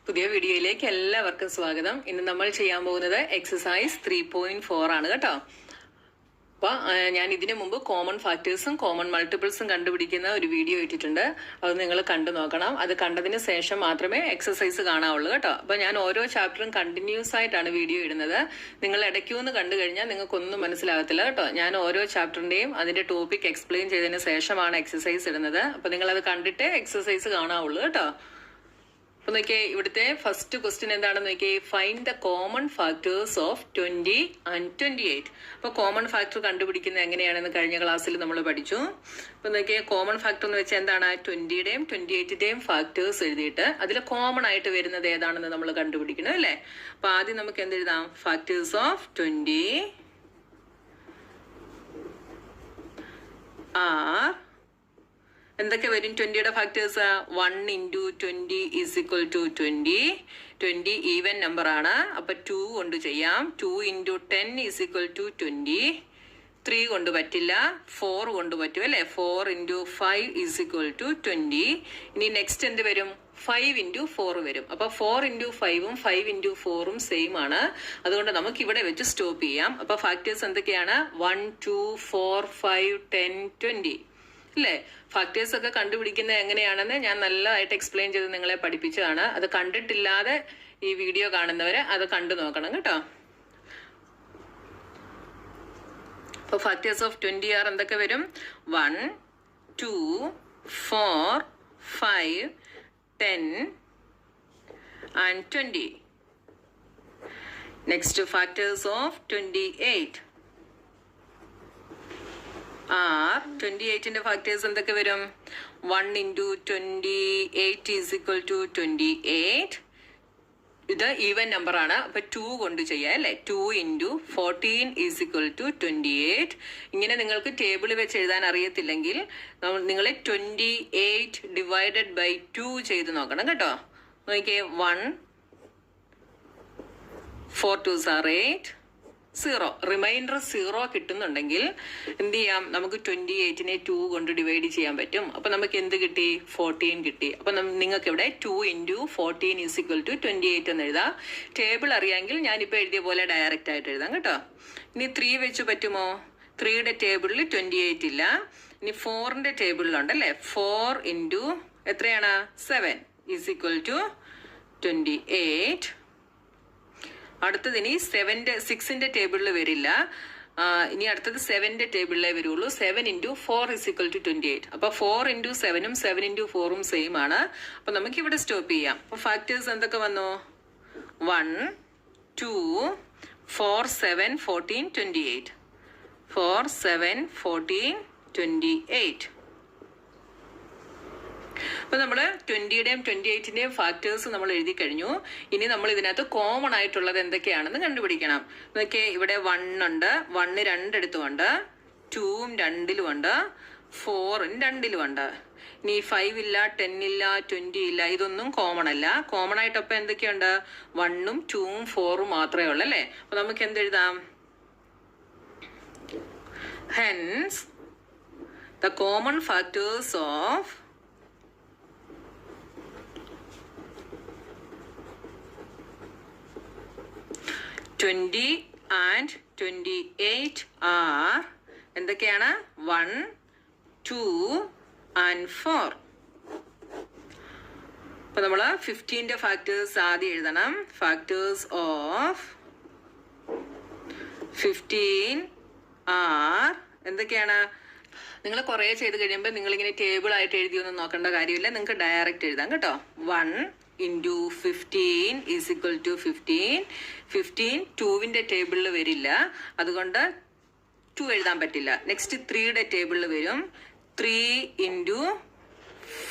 പുതിയ വീഡിയോയിലേക്ക് എല്ലാവർക്കും സ്വാഗതം. ഇന്ന് നമ്മൾ ചെയ്യാൻ പോകുന്നത് എക്സസൈസ് 3.4 ആണ് കേട്ടോ. അപ്പോൾ ഞാൻ ഇതിനു മുമ്പ് കോമൺ ഫാക്ടേഴ്സും കോമൺ മൾട്ടിപ്പിൾസും കണ്ടുപിടിക്കുന്ന ഒരു വീഡിയോ ഇട്ടിട്ടുണ്ട്. അത് നിങ്ങൾ കണ്ടു നോക്കണം. അത് കണ്ടതിന് ശേഷം മാത്രമേ എക്സസൈസ് കാണാവുള്ളൂ കേട്ടോ. അപ്പോൾ ഞാൻ ഓരോ ചാപ്റ്ററും കണ്ടിന്യൂസ് ആയിട്ടാണ് വീഡിയോ ഇടുന്നത്. നിങ്ങൾ ഇടയ്ക്കൊന്ന് കണ്ടു കഴിഞ്ഞാൽ നിങ്ങൾക്കൊന്നും മനസ്സിലാകത്തില്ല കേട്ടോ. ഞാൻ ഓരോ ചാപ്റ്ററിന്റെയും അതിന്റെ ടോപ്പിക് എക്സ്പ്ലെയിൻ ചെയ്തതിന് ശേഷമാണ് എക്സസൈസ് ഇടുന്നത്. അപ്പോൾ നിങ്ങൾ അത് കണ്ടിട്ട് എക്സസൈസ് കാണാവുള്ളൂ കേട്ടോ. അപ്പൊ നോക്കിയേ, ഇവിടുത്തെ ഫസ്റ്റ് ക്വസ്റ്റ്യൻ എന്താണെന്ന് നോക്കിയേ, find the common factors of 20 and 28. അപ്പൊ കോമൺ ഫാക്ടർ കണ്ടുപിടിക്കുന്നത് എങ്ങനെയാണെന്ന് കഴിഞ്ഞ ക്ലാസ്സിൽ നമ്മൾ പഠിച്ചു. അപ്പൊ നോക്കിയേ, കോമൺ ഫാക്ടർ എന്ന് വെച്ചാൽ എന്താണ്? 20യുടെയും 28ന്റെയും ഫാക്ടേഴ്സ് എഴുതിയിട്ട് അതിൽ കോമൺ ആയിട്ട് വരുന്നത് ഏതാണെന്ന് നമ്മൾ കണ്ടുപിടിക്കണം അല്ലേ. അപ്പൊ ആദ്യം നമുക്ക് എന്തെഴുതാം? ഫാക്ടേഴ്സ് ഓഫ് 20 ആർ എന്തൊക്കെ വരും? 20യുടെ factors 1 into 20 is equal to 20. 20 even number ആണ്, അപ്പൊ 2 കൊണ്ട് ചെയ്യാം. 2 into 10 is equal to 20. 3 കൊണ്ട് പറ്റില്ല, 4 കൊണ്ട് പറ്റും അല്ലെ. 4 into 5 is equal to 20. ഇനി നെക്സ്റ്റ് എന്ത് വരും? 5 into 4 വരും. അപ്പൊ 4 into 5ഉം 5 into 4ഉം സെയിം ആണ്. അതുകൊണ്ട് നമുക്ക് ഇവിടെ വെച്ച് സ്റ്റോപ്പ് ചെയ്യാം. അപ്പൊ ഫാക്ടേഴ്സ് എന്തൊക്കെയാണ്? 1, 2, 4, 5, 10, 20 അല്ലേ. ഫാക്ടേഴ്സ് ഒക്കെ കണ്ടുപിടിക്കുന്നത് എങ്ങനെയാണെന്ന് ഞാൻ നല്ലതായിട്ട് എക്സ്പ്ലെയിൻ ചെയ്ത് നിങ്ങളെ പഠിപ്പിച്ചതാണ്. അത് കണ്ടിട്ടില്ലാതെ ഈ വീഡിയോ കാണുന്നവരെ അത് കണ്ടു നോക്കണം കേട്ടോ. അപ്പൊ ഫാക്ടേഴ്സ് ഓഫ് 20 ആർ എന്തൊക്കെ വരും? 1, 2, 4, 5, 10 and 20. Next, factors of 28 are 28ന്റെ factors എന്തൊക്കെ വരും? 1 into 28 is equal to 28. ഇത് ഈവൻ നമ്പർ ആണ്, അപ്പൊ 2 കൊണ്ട് ചെയ്യാം അല്ലെ. 2 into 14 is equal to 28. ഇങ്ങനെ നിങ്ങൾക്ക് ടേബിൾ വെച്ച് എഴുതാൻ അറിയത്തില്ലെങ്കിൽ നിങ്ങൾ 28 divided by 2 ചെയ്ത് നോക്കണം കേട്ടോ. നോക്കിയേ, 1, 4 2s are 8, 0 റിമൈൻഡർ 0 കിട്ടുന്നുണ്ടെങ്കിൽ എന്ത് ചെയ്യാം? നമുക്ക് 28നെ 2 കൊണ്ട് ഡിവൈഡ് ചെയ്യാൻ പറ്റും. അപ്പൊ നമുക്ക് എന്ത് കിട്ടി? 14 കിട്ടി. അപ്പൊ നിങ്ങൾക്ക് ഇവിടെ 2 into 14 is equal to 28 എന്ന് എഴുതാം. ടേബിൾ അറിയാമെങ്കിൽ ഞാനിപ്പോ എഴുതിയ പോലെ ഡയറക്റ്റ് ആയിട്ട് എഴുതാം കേട്ടോ. ഇനി 3 വെച്ച് പറ്റുമോ? 3യുടെ ടേബിളിൽ 28 ഇല്ല. ഇനി 4ന്റെ ടേബിളിലുണ്ട് അല്ലെ. 4 into എത്രയാണ്? 7 is equal to 28. അടുത്തത് ഇനി 6ന്റെ ടേബിളിൽ വരില്ല. ഇനി അടുത്തത് 7ന്റെ ടേബിളിലേ വരുള്ളൂ. 7 into 4 is equal to 28. അപ്പൊ 4 into 7ഉം 7 into 4ഉം സെയിം ആണ്. അപ്പൊ നമുക്ക് ഇവിടെ സ്റ്റോപ്പ് ചെയ്യാം. അപ്പൊ ഫാക്ടേഴ്സ് എന്തൊക്കെ വന്നു? 1, 2, 4, 7, 14, 28. 4, 7, 14, 28. അപ്പൊ നമ്മള് 20യുടെയും 28ന്റെയും ഫാക്ടേഴ്സ് നമ്മൾ എഴുതി കഴിഞ്ഞു. ഇനി നമ്മൾ ഇതിനകത്ത് കോമൺ ആയിട്ടുള്ളത് എന്തൊക്കെയാണെന്ന് കണ്ടുപിടിക്കണം. നോക്കിയേ, ഇവിടെ 1 ഉണ്ട്. 1 രണ്ടിടത്തും ഉണ്ട്. 2ഉം 2ലും ഉണ്ട്. 4ഉം 2ലും ഉണ്ട്. ഇനി 5 ഇല്ല, 10 ഇല്ല, 20 ഇല്ല. ഇതൊന്നും കോമൺ അല്ല. കോമൺ ആയിട്ടൊപ്പം എന്തൊക്കെയുണ്ട്? 1ഉം 2ഉം 4ഉം മാത്രമേ ഉള്ളൂ അല്ലേ. അപ്പൊ നമുക്ക് എന്തെഴുതാം? Hence, the common factors of 20 and 28 are എന്തൊക്കെയാണ്? 1, 2 and 4. അപ്പൊ നമ്മള് 15ന്റെ ഫാക്ടേഴ്സ് ആദ്യം എഴുതണം. ഫാക്ടേഴ്സ് ഓഫ് 15 are എന്തൊക്കെയാണ്? നിങ്ങൾ കുറെ ചെയ്ത് കഴിയുമ്പോൾ നിങ്ങളിങ്ങനെ ടേബിൾ ആയിട്ട് എഴുതിയൊന്നും നോക്കേണ്ട കാര്യമില്ല. നിങ്ങൾക്ക് ഡയറക്റ്റ് എഴുതാം കേട്ടോ. 1 into 15 is equal to 15. 15 2ന്റെ ടേബിളിൽ വരില്ല, അതുകൊണ്ട് 2 എഴുതാൻ പറ്റില്ല. നെക്സ്റ്റ് 3യുടെ ടേബിളിൽ വരും. 3 into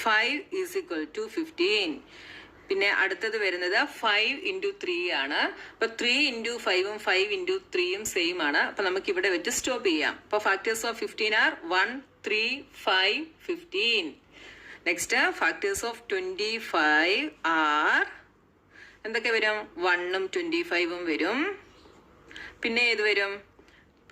5 is equal to 15. പിന്നെ അടുത്തത് വരുന്നത് 5 into 3 ആണ്. അപ്പൊ 3 into 5ഉം 5 into 3ഉം സെയിം ആണ്. അപ്പൊ നമുക്ക് ഇവിടെ വെച്ച് സ്റ്റോപ്പ് ചെയ്യാം. അപ്പൊ factors of 15 are 1, 3, 5, 15. Next factors of 25 are എന്തൊക്കെ വരും? 1ഉം 25ഉം വരും. പിന്നെ ഏത് വരും?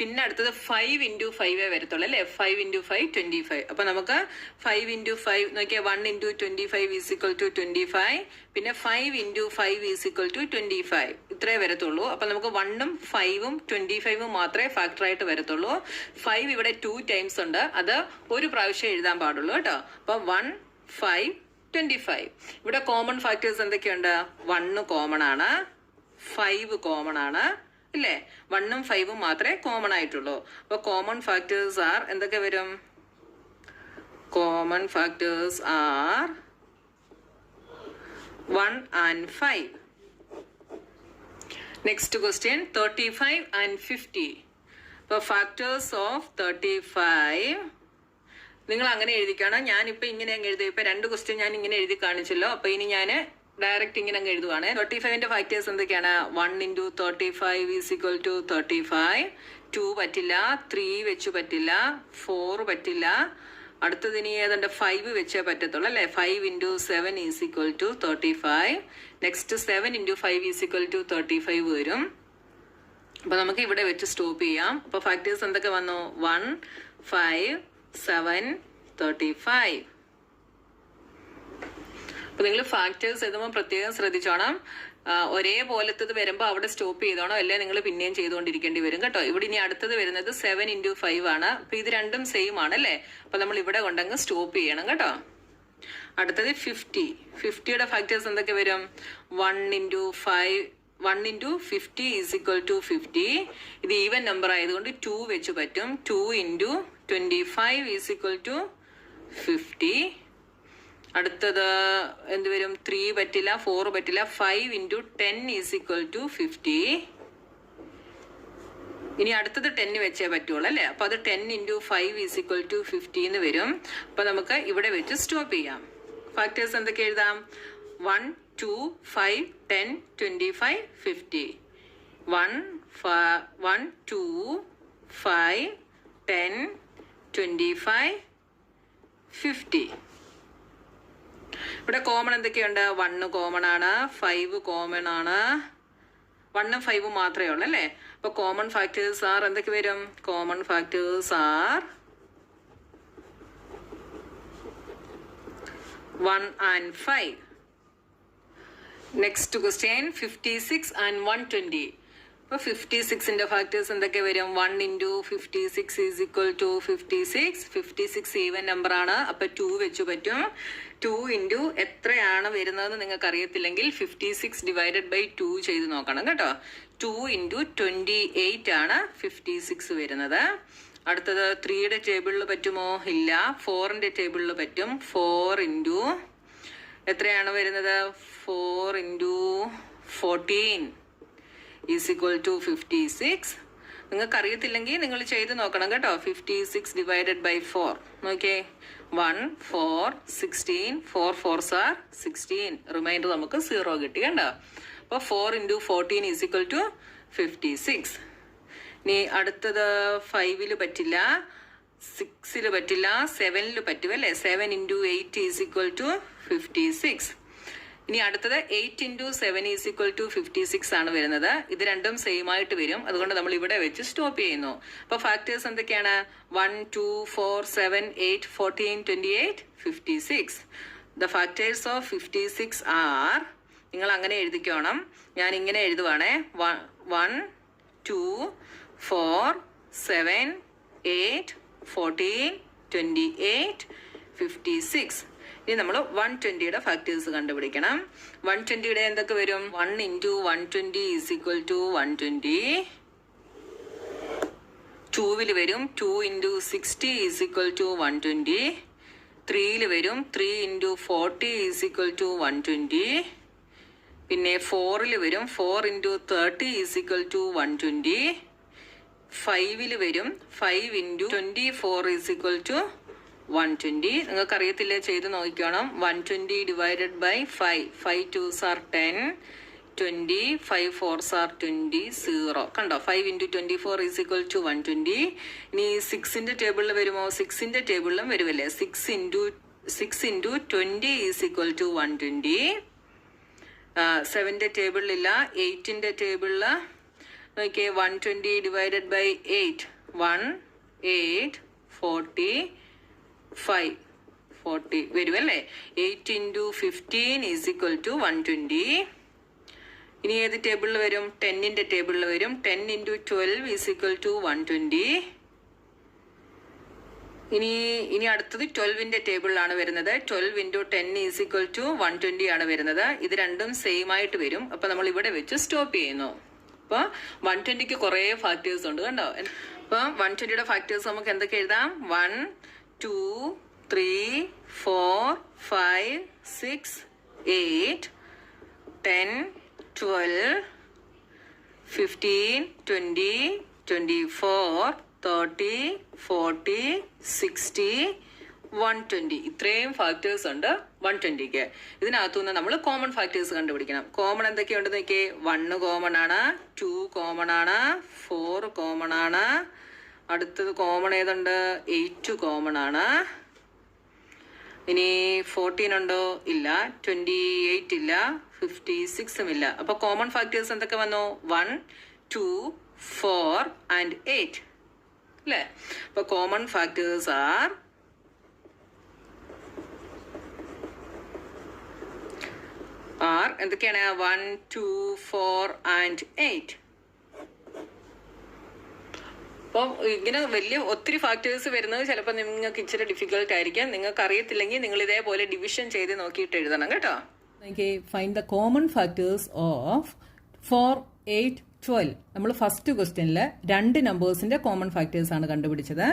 പിന്നെ അടുത്തത് 5 ഇൻറ്റു 5 വരത്തുള്ളൂ അല്ലേ. 5 ഇൻറ്റു 5 25. അപ്പൊ നമുക്ക് 5 ഇൻറ്റു 5 നോക്കിയാൽ 1 ഇൻറ്റു 25 ഈസ് ഈക്വൽ ടു 25. പിന്നെ 5 ഇൻറ്റു 5 ഈസ് ഈക്വൽ ടു 25. ഇത്രേ വരത്തുള്ളൂ. അപ്പൊ നമുക്ക് 1ഉം 5ഉം 25ഉം മാത്രമേ ഫാക്ടർ ആയിട്ട് വരത്തുള്ളൂ. 5 ഇവിടെ 2 ടൈംസ് ഉണ്ട്, അത് ഒരു പ്രാവശ്യം എഴുതാൻ പാടുള്ളൂ കേട്ടോ. അപ്പൊ 1 5 25. ഇവിടെ കോമൺ ഫാക്ടേഴ്സ് എന്തൊക്കെയുണ്ട്? 1 കോമൺ ആണ്, 5 കോമൺ ആണ് ഇല്ലേ. 1ഉം 5ഉം മാത്രമേ കോമൺ ആയിട്ടുള്ളൂ. അപ്പൊ കോമൺ ഫാക്ടേഴ്സ് ആർ എന്തൊക്കെ വരും? Common factors are 1 and 5. Next question 35 and 50. അപ്പൊ ഫാക്ടേഴ്സ് ഓഫ് 35 നിങ്ങൾ അങ്ങനെ എഴുതിക്കണം. ഞാനിപ്പോ ഇങ്ങനെ അങ്ങ് എഴുതി. ഇപ്പൊ 2 ക്വസ്റ്റ്യൻ ഞാൻ ഇങ്ങനെ എഴുതി കാണിച്ചല്ലോ. അപ്പൊ ഇനി ഞാൻ ഡയറക്റ്റ് ഇങ്ങനെ അങ്ങ് എഴുതുവാണ്. 35ന്റെ ഫാക്ടേഴ്സ് എന്തൊക്കെയാണ്? 1 ഇൻറ്റു 35 ഈസ് ഈക്വൽ ടു 35. 2 പറ്റില്ല, 3 വെച്ച് പറ്റില്ല, 4 പറ്റില്ല. അടുത്തത് ഇനി ഏതാണ്ട് 5 വെച്ചേ പറ്റത്തുള്ളൂ അല്ലേ. 5 into 7 is equal to 35. Next 7 into 5 is equal to 35 വരും. അപ്പൊ നമുക്ക് ഇവിടെ വെച്ച് സ്റ്റോപ്പ് ചെയ്യാം. അപ്പൊ ഫാക്ടേഴ്സ് എന്തൊക്കെ വന്നു? 1 5 7 35. അപ്പൊ നിങ്ങൾ ഫാക്ടേഴ്സ് എഴുതുമ്പോൾ പ്രത്യേകം ശ്രദ്ധിച്ചോണം. ഒരേപോലത്തത് വരുമ്പോൾ അവിടെ സ്റ്റോപ്പ് ചെയ്തോണം, അല്ലേ നിങ്ങൾ പിന്നെയും ചെയ്തുകൊണ്ടിരിക്കേണ്ടി വരും കേട്ടോ. ഇവിടെ ഇനി അടുത്തത് വരുന്നത് 7 ഇൻറ്റു 5 ആണ്. അപ്പൊ ഇത് രണ്ടും സെയിം ആണ് അല്ലേ. അപ്പൊ നമ്മൾ ഇവിടെ കൊണ്ടങ്ങ് സ്റ്റോപ്പ് ചെയ്യണം കേട്ടോ. അടുത്തത് 50. 50യുടെ ഫാക്ടേഴ്സ് എന്തൊക്കെ വരും? 1 ഇൻറ്റു 50 ഈസ് ഈക്വൽ ടു 50. ഇത് ഈവൻ നമ്പർ ആയതുകൊണ്ട് 2 വെച്ച് പറ്റും. 2 ഇൻറ്റു 25 ഈസ് ഈക്വൽ ടു 50. അടുത്തത് എന്ത് വരും? 3 പറ്റില്ല, 4 പറ്റില്ല. 5 ഇൻറ്റു 10 ഈസ് ഈക്വൽ ടു 50. ഇനി അടുത്തത് 10 വെച്ചേ പറ്റുള്ളൂ അല്ലേ. അപ്പൊ അത് 10 ഇൻറ്റു 5 ഈസ് ഈക്വൽ ടു 50 എന്ന് വരും. അപ്പൊ നമുക്ക് ഇവിടെ വെച്ച് സ്റ്റോപ്പ് ചെയ്യാം. ഫാക്ടേഴ്സ് എന്തൊക്കെ എഴുതാം? 1 2 5 10 25 50. 1 2 5 10 25 50. ഇവിടെ കോമൺ എന്തൊക്കെയുണ്ട്? 1 കോമൺ ആണ്, 5 കോമൺ ആണ്. 1ഉം 5ഉം മാത്രമേ ഉള്ളൂ അല്ലേ. അപ്പൊ കോമൺ ഫാക്ടേഴ്സ് ആർ എന്തൊക്കെ വരും? Common factors are 1 and 5. Next question 56 and 120. അപ്പൊ 56ന്റെ ഫാക്ടേഴ്സ് എന്തൊക്കെ വരും? 1 into 56 is equal to 56. 56 even number ആണ്, അപ്പൊ 2 വെച്ച് പറ്റും. 2 ഇൻറ്റു എത്രയാണ് വരുന്നതെന്ന് നിങ്ങൾക്ക് അറിയത്തില്ലെങ്കിൽ 56 ഡിവൈഡഡ് ബൈ 2 ചെയ്ത് നോക്കണം കേട്ടോ. 2 ഇൻറ്റു 28 ആണ് 56 വരുന്നത്. അടുത്തത് 3യുടെ ടേബിളിൽ പറ്റുമോ? ഇല്ല. 4ന്റെ ടേബിളിൽ പറ്റും. 4 ഇൻറ്റു എത്രയാണ് വരുന്നത്? 4 ഇൻറ്റു 14 ഈസ് ഈക്വൽ ടു 56. നിങ്ങൾക്ക് അറിയത്തില്ലെങ്കിൽ നിങ്ങൾ ചെയ്ത് നോക്കണം കേട്ടോ. 56 ഡിവൈഡഡ് ബൈ 4 നോക്കിയേ. 1 4 16. 4 4s are 16. റിമൈൻഡർ നമുക്ക് 0 കിട്ടി കണ്ടോ. അപ്പൊ 4 ഇൻറ്റു 14 ഈസ് ഈക്വൽ ടു 56. ഇനി അടുത്തത് 5ല് പറ്റില്ല, 6ല് പറ്റില്ല, 7ല് പറ്റും അല്ലേ. 7 ഇൻറ്റു 8 ഈസ് ഈക്വൽ ടു 56. ഇനി അടുത്തത് 8 ഇൻറ്റു 7 ഈസ് ഈക്വൽ ടു 56 ആണ് വരുന്നത്. ഇത് രണ്ടും സെയിം ആയിട്ട് വരും, അതുകൊണ്ട് നമ്മൾ ഇവിടെ വെച്ച് സ്റ്റോപ്പ് ചെയ്യുന്നു. അപ്പൊ ഫാക്ടേഴ്സ് എന്തൊക്കെയാണ്? 1 2 4 7 8 14 28 56. ദ ഫാക്ടേഴ്സ് ഓഫ് 56 ആർ, നിങ്ങൾ അങ്ങനെ എഴുതിക്കോണം. ഞാൻ ഇങ്ങനെ എഴുതുവാണേ. 1 2 4 7 8 14 28 56. ഇനി നമ്മൾ 120യുടെ ഫാക്ടേഴ്സ് കണ്ടുപിടിക്കണം. 120യുടെ എന്തൊക്കെ വരും? 1 ഇൻറ്റു 120 ഈസ് ഈക്വൽ ടു 120. 2ല് വരും 2 ഇൻറ്റു 60 ഈസ് ഈക്വൽ ടു 120. 3ല് വരും 3 ഇൻറ്റു 40 ഈസ് ഈക്വൽ ടു 120. പിന്നെ 4ല് വരും 4 ഇൻറ്റു 30 ഈസ് ഈക്വൽ ടു 120. 5ല് വരും 5 ഇൻറ്റു 24 ഈസ് ഈക്വൽ ടു 120. നിങ്ങൾക്ക് അറിയത്തില്ലേ? ചെയ്ത് നോക്കിക്കണം. 120 divided by 5. 5 2s are 10. 20. 5 4s are 20. 0 കണ്ടോ. 5 ഇൻറ്റു 24 ഈസ് ഈക്വൽ ടു 120. ഇനി 6ന്റെ ടേബിളിൽ വരുമോ? 6ന്റെ ടേബിളിലും വരുമല്ലേ. 6 ഇൻറ്റു 20 ഈസ് ഈക്വൽ ടു 120. 7ന്റെ ടേബിളിലില്ല. 8ന്റെ ടേബിളിൽ നോക്കിയേ. 120 ഡിവൈഡഡ് ബൈ 8 1, 8, 45 40 വരും അല്ലേ. 8 into 15 is equal to 120. ഇനി ഏത് ടേബിളിൽ വരും? 10ന്റെ ടേബിളിൽ വരും. 10 into 12 is equal to 120. ഇനി അടുത്തത് 12ന്റെ ടേബിളിലാണ് വരുന്നത്. 12 into 10 is equal to 120 ആണ് വരുന്നത്. ഇത് രണ്ടും സെയിം ആയിട്ട് വരും. അപ്പൊ നമ്മൾ ഇവിടെ വെച്ച് സ്റ്റോപ്പ് ചെയ്യുന്നു. അപ്പൊ 120ക്ക് കുറേ ഫാക്ടേഴ്സ് ഉണ്ട് കണ്ടോ. അപ്പൊ 120യുടെ ഫാക്ടേഴ്സ് നമുക്ക് എന്തൊക്കെ എഴുതാം? 1, 2, 3, 4, 5, 6, 8, 10, 12, 15, 20, 24, 30, 40, 60, 120. ഇത്രയും ഫാക്ടേഴ്സ് ഉണ്ട് 120ക്ക്. ഇതിനകത്തുനിന്ന് നമ്മൾ കോമൺ ഫാക്ടേഴ്സ് കണ്ടുപിടിക്കണം. കോമൺ എന്തൊക്കെയുണ്ടെന്ന് നോക്കിയേ. 1 കോമൺ ആണ്, 2 കോമൺ ആണ്, 4 കോമൺ ആണ്. അടുത്തത് കോമൺ ഏതുണ്ട്? 8 കോമൺ ആണ്. ഇനി 14 ഉണ്ടോ? ഇല്ല. 28 ഇല്ല. 56 ഇല്ല. അപ്പൊ കോമൺ ഫാക്ടേഴ്സ് എന്തൊക്കെ വന്നു? 1, 2, 4 and 8 അല്ലേ. അപ്പൊ കോമൺ ഫാക്ടേഴ്സ് ആർ എന്തൊക്കെയാണ്? 1, 2, 4 and 8. അപ്പം ഇങ്ങനെ വലിയ ഒത്തിരി ഫാക്ടേഴ്സ് വരുന്നത് ചിലപ്പോൾ നിങ്ങൾക്ക് ഇച്ചിരി ഡിഫിക്കൽട്ട് ആയിരിക്കാം. നിങ്ങൾക്ക് അറിയത്തില്ലെങ്കിൽ നിങ്ങൾ ഇതേപോലെ ഡിവിഷൻ ചെയ്ത് നോക്കിയിട്ട് എഴുതണം കേട്ടോ. Find the common factors of 4, 8, 12. നമ്മൾ ഫസ്റ്റ് ക്വസ്റ്റ്യനിൽ 2 നമ്പേഴ്സിന്റെ കോമൺ ഫാക്ടേഴ്സ് ആണ് കണ്ടുപിടിച്ചത്.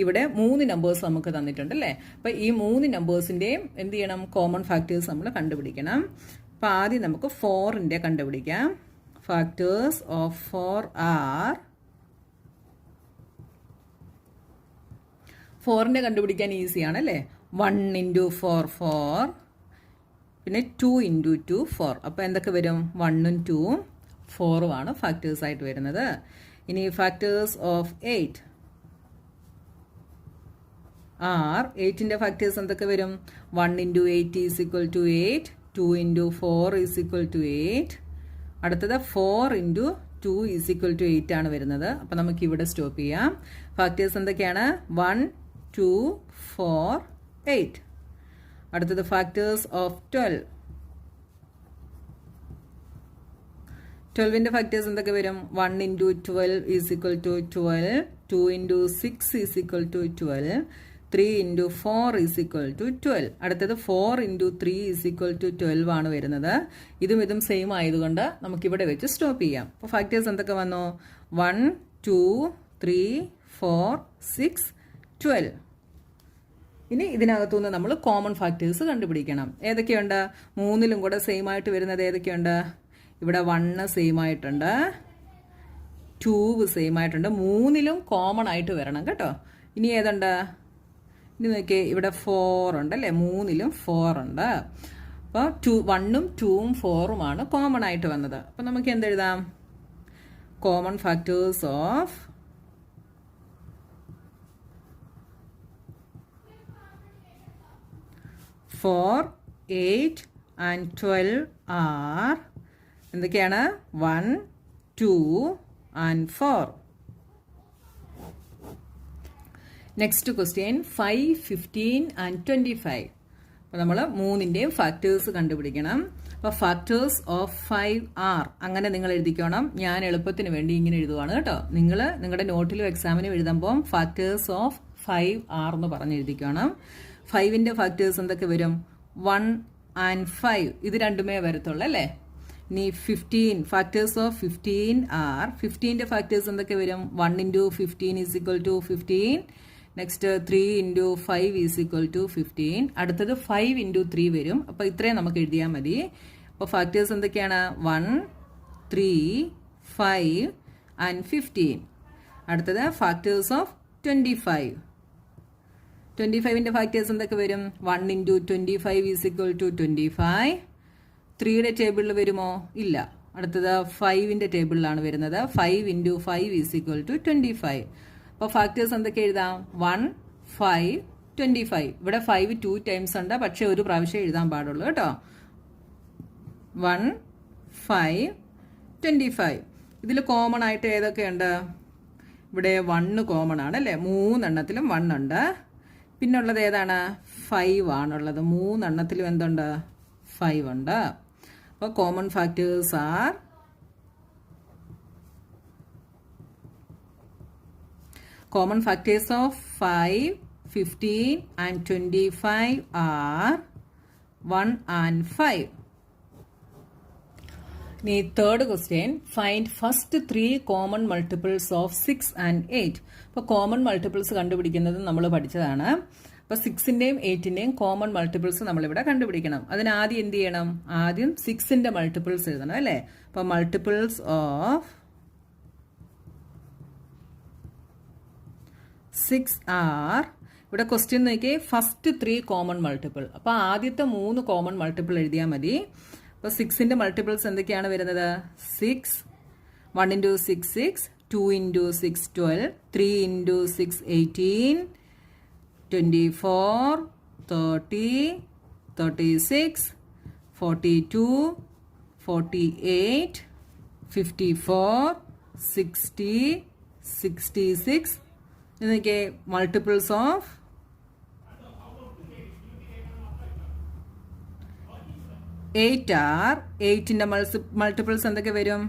ഇവിടെ 3 നമ്പേഴ്സ് നമുക്ക് തന്നിട്ടുണ്ട് അല്ലേ. അപ്പൊ ഈ 3 നമ്പേഴ്സിന്റെയും എന്ത് ചെയ്യണം? കോമൺ ഫാക്ടേഴ്സ് നമ്മൾ കണ്ടുപിടിക്കണം. അപ്പൊ ആദ്യം നമുക്ക് 4ന്റെ കണ്ടുപിടിക്കാം. ഫാക്ടേഴ്സ് ഓഫ് 4 ആർ 4ന്റെ കണ്ടുപിടിക്കാൻ ഈസിയാണ് അല്ലേ. 1 into 4 4, പിന്നെ 2 into 2 4. അപ്പോൾ എന്തൊക്കെ വരും? 1ഉം 2ഉം 4ഉം ആണ് ഫാക്ടേഴ്സ് ആയിട്ട് വരുന്നത്. ഇനി ഫാക്ടേഴ്സ് ഓഫ് 8 ആർ 8ന്റെ ഫാക്ടേഴ്സ് എന്തൊക്കെ വരും? 1 into 8 is equal to 8, 2 into 4 is equal to 8. അടുത്തത് 4 into 2 is equal to 8 ആണ് വരുന്നത്. അപ്പം നമുക്ക് ഇവിടെ സ്റ്റോപ്പ് ചെയ്യാം. ഫാക്ടേഴ്സ് എന്തൊക്കെയാണ്? 1, 2, 4, 8. അടുത്തത് ഫാക്ടേഴ്സ് ഓഫ് 12. 12ന്റെ ഫാക്ടേഴ്സ് എന്തൊക്കെ വരും? 1 into 12 is equal to 12, 2 into 6 is equal to 12, 3 into 4 is equal to 12. അടുത്തത് 4 into 3 is equal to 12 ആണ് വരുന്നത്. ഇതും സെയിം ആയതുകൊണ്ട് നമുക്കിവിടെ വെച്ച് സ്റ്റോപ്പ് ചെയ്യാം. അപ്പോൾ ഫാക്ടേഴ്സ് എന്തൊക്കെ വന്നു? 1, 2, 3, 4, 6, 12. ഇനി ഇതിനകത്തുനിന്ന് നമ്മൾ കോമൺ ഫാക്ടേഴ്സ് കണ്ടുപിടിക്കണം. ഏതൊക്കെയുണ്ട്? 3ലും കൂടെ സെയിം ആയിട്ട് വരുന്നത് ഏതൊക്കെയുണ്ട്? ഇവിടെ 1 സെയിം ആയിട്ടുണ്ട്, 2 സെയിം ആയിട്ടുണ്ട്. 3ലും കോമൺ ആയിട്ട് വരണം കേട്ടോ. ഇനി ഏതുണ്ട്? ഇനി നോക്കിയേ, ഇവിടെ 4 ഉണ്ട് അല്ലേ. 3ലും 4 ഉണ്ട്. അപ്പോൾ 1ഉം 2ഉം 4ഉം ആണ് കോമൺ ആയിട്ട് വന്നത്. അപ്പം നമുക്ക് എന്തെഴുതാം? Common factors of 4, 8 and 12 are എന്തൊക്കെയാണ്? 1, 2 and 4. Next question 5, 15 and 25. അപ്പോൾ നമ്മൾ 3ന്റെയും ഫാക്ടേഴ്സ് കണ്ടുപിടിക്കണം. അപ്പോൾ ഫാക്ടേഴ്സ് ഓഫ് 5 ആർ അങ്ങനെ നിങ്ങൾ എഴുതിക്കണം. ഞാൻ എളുപ്പത്തിന് വേണ്ടി ഇങ്ങനെ എഴുതുവാണ് കേട്ടോ. നിങ്ങൾ നിങ്ങളുടെ നോട്ടിലും എക്സാമിനും എഴുതുമ്പോൾ ഫാക്ടേഴ്സ് ഓഫ് 5 ആർ എന്ന് പറഞ്ഞ് എഴുതിക്കണം. 5ന്റെ ഫാക്ടേഴ്സ് എന്തൊക്കെ വരും? 1 and 5. ഇത് രണ്ടുമേ വരത്തുള്ളൂ അല്ലേ. ഇനി 15 ഫാക്ടേഴ്സ് ഓഫ് 15 ആർ 15ന്റെ ഫാക്ടേഴ്സ് എന്തൊക്കെ വരും? 1 into 15 is equal to 15. Next 3 into 5 is equal to 15. അടുത്തത് 5 into 3 വരും. അപ്പോൾ ഇത്രയും നമുക്ക് എഴുതിയാൽ മതി. അപ്പോൾ ഫാക്ടേഴ്സ് എന്തൊക്കെയാണ്? 1, 3, 5 and 15. അടുത്തത് ഫാക്ടേഴ്സ് ഓഫ് 25. 25ന്റെ ഫാക്ടേഴ്സ് എന്തൊക്കെ വരും? 1 into 25 is equal to 25. 3യുടെ ടേബിളിൽ വരുമോ? ഇല്ല. അടുത്തത് 5ന്റെ ടേബിളിലാണ് വരുന്നത്. 5 into 5 is equal to 25. അപ്പോൾ ഫാക്ടേഴ്സ് എന്തൊക്കെ എഴുതാം? 1, 5, 25. ഇവിടെ 5 2 ടൈംസ് ഉണ്ട്, പക്ഷെ ഒരു പ്രാവശ്യം എഴുതാൻ പാടുള്ളൂ കേട്ടോ. 1, 5, 25. ഇതിൽ കോമൺ ആയിട്ട് ഏതൊക്കെയുണ്ട്? ഇവിടെ 1 കോമൺ ആണ് അല്ലേ, 3 എണ്ണത്തിലും 1 ഉണ്ട്. പിന്നെ ഉള്ളത് ഏതാണ്? 5 ആണുള്ളത്. 3 എണ്ണത്തിലും എന്തുണ്ട്? 5 ഉണ്ട്. അപ്പോൾ common factors R common factors of 5, 15 and 25 are 1 and 5. Now, third question, find first 3 common multiples of 6 and 8. അപ്പോൾ കോമൺ മൾട്ടിപ്പിൾസ് കണ്ടുപിടിക്കുന്നത് നമ്മൾ പഠിച്ചതാണ്. അപ്പോൾ 6ന്റെയും 8ന്റെയും കോമൺ മൾട്ടിപ്പിൾസ് നമ്മളിവിടെ കണ്ടുപിടിക്കണം. അതിന് ആദ്യം എന്ത് ചെയ്യണം? ആദ്യം 6ന്റെ മൾട്ടിപ്പിൾസ് എഴുതണം അല്ലേ. അപ്പോൾ മൾട്ടിപ്പിൾസ് ഓഫ് 6 ആർ, ഇവിടെ ക്വസ്റ്റ്യൻ നോക്കിയേ, ഫസ്റ്റ് 3 കോമൺ മൾട്ടിപ്പിൾ. അപ്പോൾ ആദ്യത്തെ 3 കോമൺ മൾട്ടിപ്പിൾ എഴുതിയാൽ മതി. അപ്പോൾ 6ന്റെ മൾട്ടിപ്പിൾസ് എന്തൊക്കെയാണ് വരുന്നത്? 6, 1 into 6 6, 2 into 6 12, 3 into 6 18, 24, 30, 36, 42, 48, 54, 60, 66. ഇതൊക്കെ മൾട്ടിപ്പിൾസ് ഓഫ് 8 ആർ. 8ന്റെ മൾട്ടിപ്പിൾസ് എന്തൊക്കെ വരും?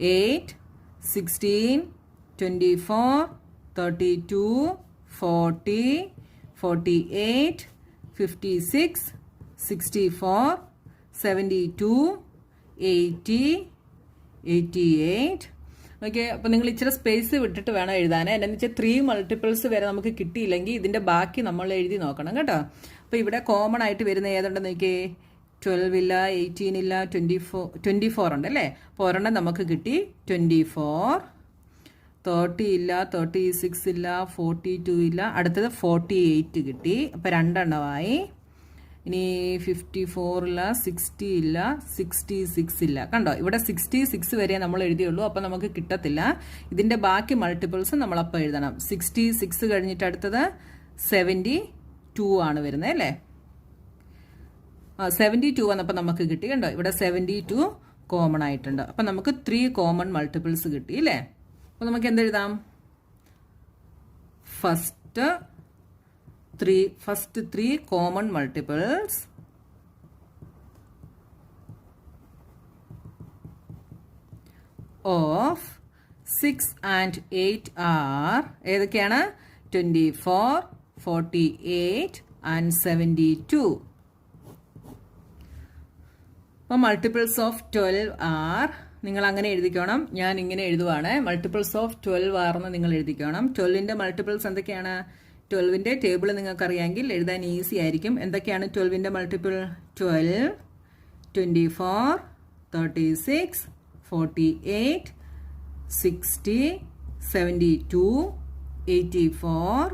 8, 16, 24, 32, 40, 48, 56, 64, 72, 80, 88. ഓക്കെ, അപ്പോൾ നിങ്ങൾ ഇച്ചിരി സ്പേസ് വിട്ടിട്ട് വേണം എഴുതാൻ. എന്താണെന്ന് വെച്ചാൽ 3 മൾട്ടിപ്പിൾസ് വരെ നമുക്ക് കിട്ടിയില്ലെങ്കിൽ ഇതിൻ്റെ ബാക്കി നമ്മൾ എഴുതി നോക്കണം കേട്ടോ. അപ്പോൾ ഇവിടെ കോമൺ ആയിട്ട് വരുന്ന ഏതുണ്ടെന്ന് നോക്കിയേ, 12 ഇല്ല, 18 ഇല്ല, 24 ഉണ്ട് അല്ലേ. അപ്പോൾ ഒരെണ്ണം നമുക്ക് കിട്ടി 24. 30 ഇല്ല, 36 ഇല്ല, 42 ഇല്ല, അടുത്തത് 48 കിട്ടി. അപ്പോൾ 2 എണ്ണമായി. ഇനി 54 ഇല്ല, 60 ഇല്ല, 66 ഇല്ല. കണ്ടോ, ഇവിടെ 66 വരെ നമ്മൾ എഴുതിയുള്ളൂ. അപ്പോൾ നമുക്ക് കിട്ടത്തില്ല. ഇതിൻ്റെ ബാക്കി മൾട്ടിപ്പിൾസ് നമ്മളപ്പോൾ എഴുതണം. 66 കഴിഞ്ഞിട്ട് അടുത്തത് 72 ആണ് വരുന്നത് അല്ലേ. 72 വന്നപ്പോൾ നമുക്ക് കിട്ടി. കണ്ടോ, ഇവിടെ 72 കോമൺ ആയിട്ടുണ്ട്. അപ്പം നമുക്ക് 3 കോമൺ മൾട്ടിപ്പിൾസ് കിട്ടി അല്ലേ. അപ്പോൾ നമുക്ക് എന്തെഴുതാം? First 3 common multiples of 6 and 8 are ഏതൊക്കെയാണ്? 24, 48 and 72. അപ്പോൾ മൾട്ടിപ്പിൾസ് ഓഫ് 12 ആർ നിങ്ങൾ അങ്ങനെ എഴുതിക്കണം. ഞാൻ ഇങ്ങനെ എഴുതുവാണ്. മൾട്ടിപ്പിൾസ് ഓഫ് 12 ആർന്ന് നിങ്ങൾ എഴുതിക്കണം. 12ന്റെ മൾട്ടിപ്പിൾസ് എന്തൊക്കെയാണ്? 12ന്റെ ടേബിൾ നിങ്ങൾക്ക് അറിയാമെങ്കിൽ എഴുതാൻ ഈസി ആയിരിക്കും. എന്തൊക്കെയാണ് 12ന്റെ മൾട്ടിപ്പിൾ? 12, 24, 36, 48, 60, 72, 84,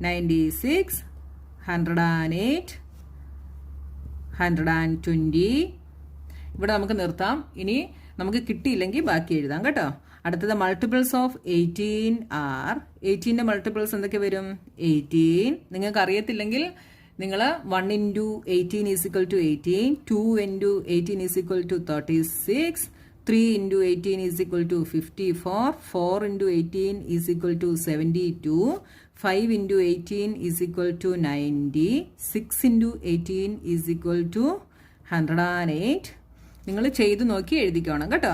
96, 108, 120. ഇവിടെ നമുക്ക് നിർത്താം. ഇനി നമുക്ക് കിട്ടിയില്ലെങ്കിൽ ബാക്കി എഴുതാം കേട്ടോ. അടുത്തത് മൾട്ടിപ്പിൾസ് ഓഫ് 18 ആർ. 18ന്റെ മൾട്ടിപ്പിൾസ് എന്തൊക്കെ വരും? 18. നിങ്ങൾക്ക് അറിയത്തില്ലെങ്കിൽ നിങ്ങൾ 1 into 18 is equal to 18, 2 into 18 is equal to 36, 3 into 18 is equal to 54, 4 into 18 is equal to 72, 5 into 18 is equal to 90, 6 into 18 is equal to 108. നിങ്ങൾ ചെയ്ത് നോക്കി എഴുതിക്കണം കേട്ടോ.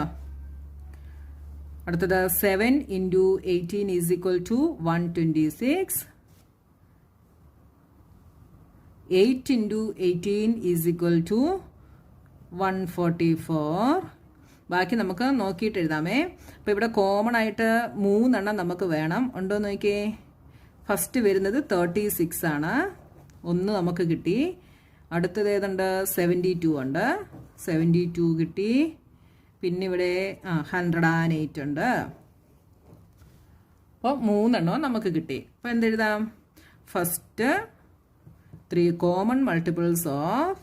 അടുത്തത് 7 into 18 is equal to 126, 8 into 18 is equal to 144. ബാക്കി നമുക്ക് നോക്കിയിട്ട് എഴുതാമേ. അപ്പോൾ ഇവിടെ കോമൺ ആയിട്ട് 3 എണ്ണം നമുക്ക് വേണം. ഉണ്ടോ നോക്കിയേ. ഫസ്റ്റ് വരുന്നത് 36 ആണ്. 1 നമുക്ക് കിട്ടി. അടുത്തത് ഏതുണ്ട്? 72 ഉണ്ട്. 72 കിട്ടി. പിന്നെ ഇവിടെ 108 ഉണ്ട്. അപ്പോൾ 3 എണ്ണം നമുക്ക് കിട്ടി. അപ്പോൾ എന്തെഴുതാം? First 3 common multiples of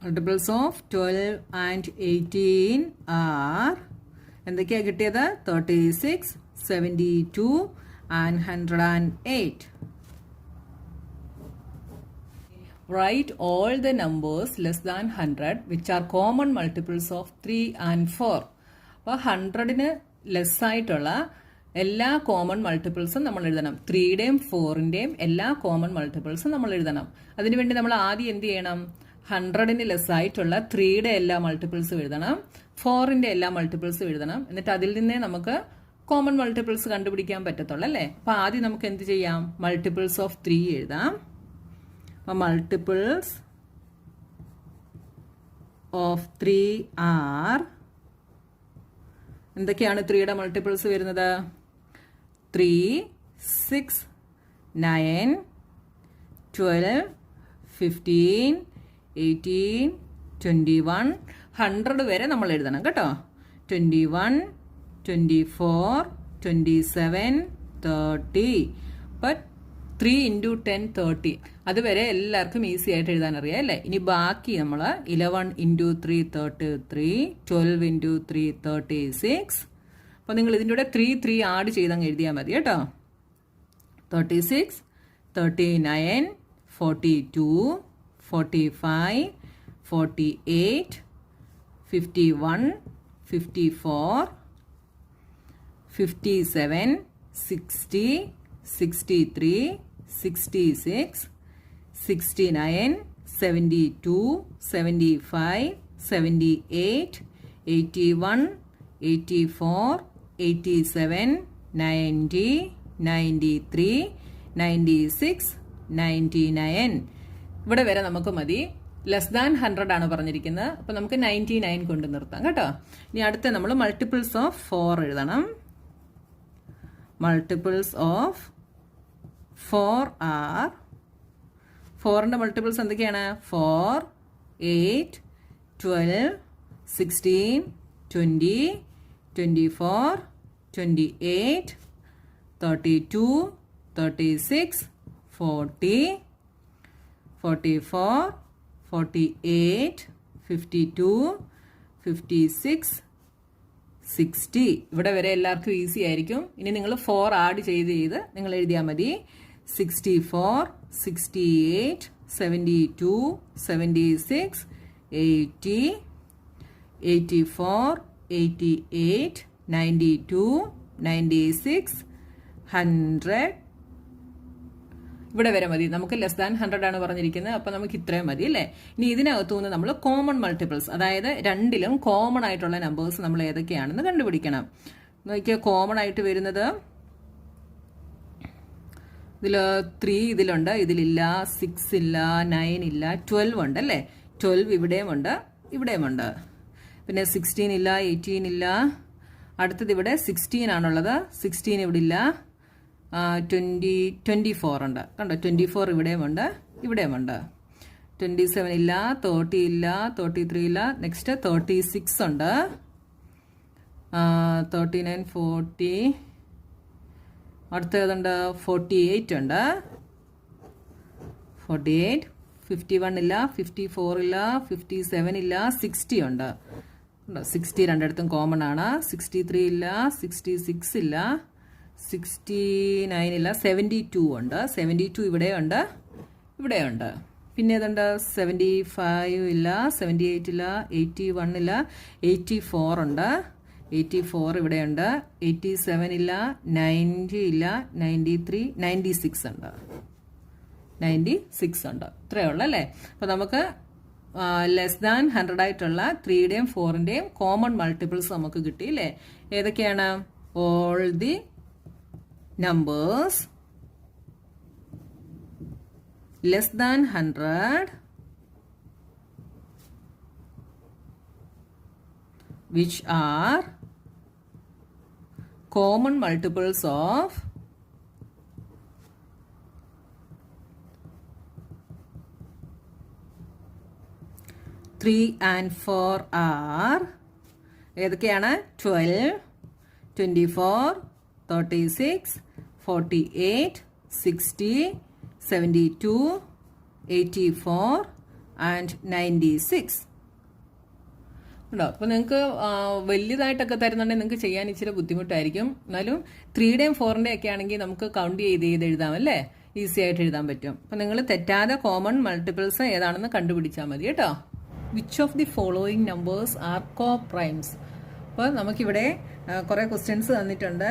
multiples of 12 and 18 are എന്തൊക്കെയാണ് കിട്ടിയത്? 36, 72 and 108. Write all the numbers less than 100 which are common multiples of 3 and 4. അപ്പോൾ 100-ന് ലെസ്സായിട്ടുള്ള എല്ലാ കോമൺ മൾട്ടിപ്പിൾസും നമ്മൾ എഴുതണം. 3-യുടെയും 4-ന്റെയും എല്ലാ കോമൺ മൾട്ടിപ്പിൾസും നമ്മൾ എഴുതണം. അതിനുവേണ്ടി നമ്മൾ ആദ്യം എന്ത് ചെയ്യണം? 100-ന് ലെസ്സായിട്ടുള്ള 3-യുടെ എല്ലാ മൾട്ടിപ്പിൾസും എഴുതണം, 4-ന്റെ എല്ലാ മൾട്ടിപ്പിൾസും എഴുതണം. എന്നിട്ട് അതിൽ നിന്നേ നമുക്ക് കോമൺ മൾട്ടിപ്പിൾസ് കണ്ടുപിടിക്കാൻ പറ്റത്തുള്ളൂ അല്ലേ? അപ്പൊ ആദ്യം നമുക്ക് എന്ത് ചെയ്യാം? മൾട്ടിപ്പിൾസ് ഓഫ് 3 എഴുതാം. അപ്പൊ മൾട്ടിപ്പിൾസ് ഓഫ് 3 ആർ, എന്തൊക്കെയാണ് 3-യുടെ മൾട്ടിപ്പിൾസ് വരുന്നത്? 3, 6, 9, 12, 15, 18, 21, 100 വരെ നമ്മൾ എഴുതണം കേട്ടോ. 21, 24, 27, 30. But 3 into 10, 30. അതുവരെ എല്ലാവർക്കും ഈസി ആയിട്ട് എഴുതാൻ അറിയാം അല്ലേ? ഇനി ബാക്കി നമ്മൾ 11 into 3, 33, 12 into 3, 36. അപ്പോൾ നിങ്ങൾ ഇതിൻ്റെ കൂടെ 3 ആഡ് ചെയ്തങ്ങ് എഴുതിയാൽ മതി കേട്ടോ. 36, 39, 42, 45, 48, 51, 54, 57, 60, 63, 66, 69, 72, 75, 78, 81, 84, 87, 90, 93, 96, 99. ഇവിടെ വരെ നമുക്ക് മതി. ലെസ് ദാൻ 100 ആണ് പറഞ്ഞിരിക്കുന്നത്. അപ്പം നമുക്ക് 99 കൊണ്ട് നിർത്താം കേട്ടോ. ഇനി അടുത്ത നമ്മൾ മൾട്ടിപ്പിൾസ് ഓഫ് 4 എഴുതണം. മൾട്ടിപ്പിൾസ് ഓഫ് 4 ആർ, 4-ന്റെ മൾട്ടിപ്പിൾസ് എന്തൊക്കെയാണ്? 4, 8, 12, 16, 20, 24, 28, 32, 36, 40, 44, 48, 52, 56, 60. ഇവിടെ വരെ എല്ലാവർക്കും ഈസി ആയിരിക്കും. ഇനി നിങ്ങൾ 4 ആഡ് ചെയ്ത് നിങ്ങൾ എഴുതിയാൽ മതി. 64, 68, 72, 76, 80, 84, 88, 92, 96, 100. ഇവിടെ വരെ മതി. നമുക്ക് ലെസ് ദാൻ 100 ആണ് പറഞ്ഞിരിക്കുന്നത്. അപ്പം നമുക്ക് ഇത്രയും മതി അല്ലേ? ഇനി ഇതിനകത്തു നിന്ന് നമ്മൾ കോമൺ മൾട്ടിപ്പിൾസ്, അതായത് രണ്ടിലും കോമൺ ആയിട്ടുള്ള നമ്പേഴ്സ് നമ്മൾ ഏതൊക്കെയാണെന്ന് കണ്ടുപിടിക്കണം. നോക്കിയാൽ കോമൺ ആയിട്ട് വരുന്നത് ഇതിൽ 3 ഇതിലുണ്ട്, ഇതിലില്ല. 6 ഇല്ല, 9 ഇല്ല, 12 ഉണ്ട് അല്ലേ? 12 ഇവിടെയുമുണ്ട്, ഇവിടെയുമുണ്ട്. പിന്നെ 16 ഇല്ല, 18 ഇല്ല. അടുത്തത് ഇവിടെ 16 ആണുള്ളത്. 16 ഇവിടെ ഇല്ല. 24 ഉണ്ട്. കണ്ടോ? 24 ഇവിടെയുമുണ്ട്, ഇവിടെയുമുണ്ട്. 27 ഇല്ല, 30 ഇല്ല, 33 ഇല്ല. നെക്സ്റ്റ് 36 ഉണ്ട്. 39, 40. അടുത്തതുണ്ട് 48 ഉണ്ട്. 48, 51 ഇല്ല, 54 ഇല്ല, 57 ഇല്ല, 60 ഉണ്ട്. 60 രണ്ടിടത്തും കോമൺ ആണ്. 63 ഇല്ല, 66 ഇല്ല, 69 ഇല്ല, 72 ഉണ്ട്. 72 ഇവിടെയുണ്ട്, ഇവിടെയുണ്ട്. പിന്നെ ഏതുണ്ട്? 75 ഇല്ല, 78 ഇല്ല, 81 ഇല്ല, 84 ഉണ്ട്. 84 ഇവിടെയുണ്ട്. 87 ഇല്ല, 90 ഇല്ല, 93, 96 ഉണ്ട്. 96 ഉണ്ട്. ഇത്രയേ ഉള്ളൂ അല്ലേ? അപ്പോൾ നമുക്ക് ലെസ് ദാൻ 100 ആയിട്ടുള്ള 3-യുടെയും 4-ന്റെയും കോമൺ മൾട്ടിപ്പിൾസ് നമുക്ക് കിട്ടി അല്ലേ? ഏതൊക്കെയാണ്? All the numbers less than 100 which are common multiples of 3 and 4 are ഏതൊക്കെയാണ്? 12, 24, 36, 48, 60, 72, 84 and 96. ഉണ്ടോ? അപ്പോൾ നിങ്ങൾക്ക് വലിയതായിട്ടൊക്കെ തരുന്നുണ്ടെങ്കിൽ നിങ്ങൾക്ക് ചെയ്യാൻ ഇച്ചിരി ബുദ്ധിമുട്ടായിരിക്കും. എന്നാലും 3-യുടെയും 4-ന്റെയും ഒക്കെ ആണെങ്കിൽ നമുക്ക് കൗണ്ട് ചെയ്ത് എഴുതാം അല്ലേ? ഈസി ആയിട്ട് എഴുതാൻ പറ്റും. അപ്പോൾ നിങ്ങൾ തെറ്റാതെ കോമൺ മൾട്ടിപ്പിൾസ് ഏതാണെന്ന് കണ്ടുപിടിച്ചാൽ മതി കേട്ടോ. Which of the following numbers are co primes? അപ്പോൾ നമുക്കിവിടെ കുറേ ക്വസ്റ്റ്യൻസ് തന്നിട്ടുണ്ട്,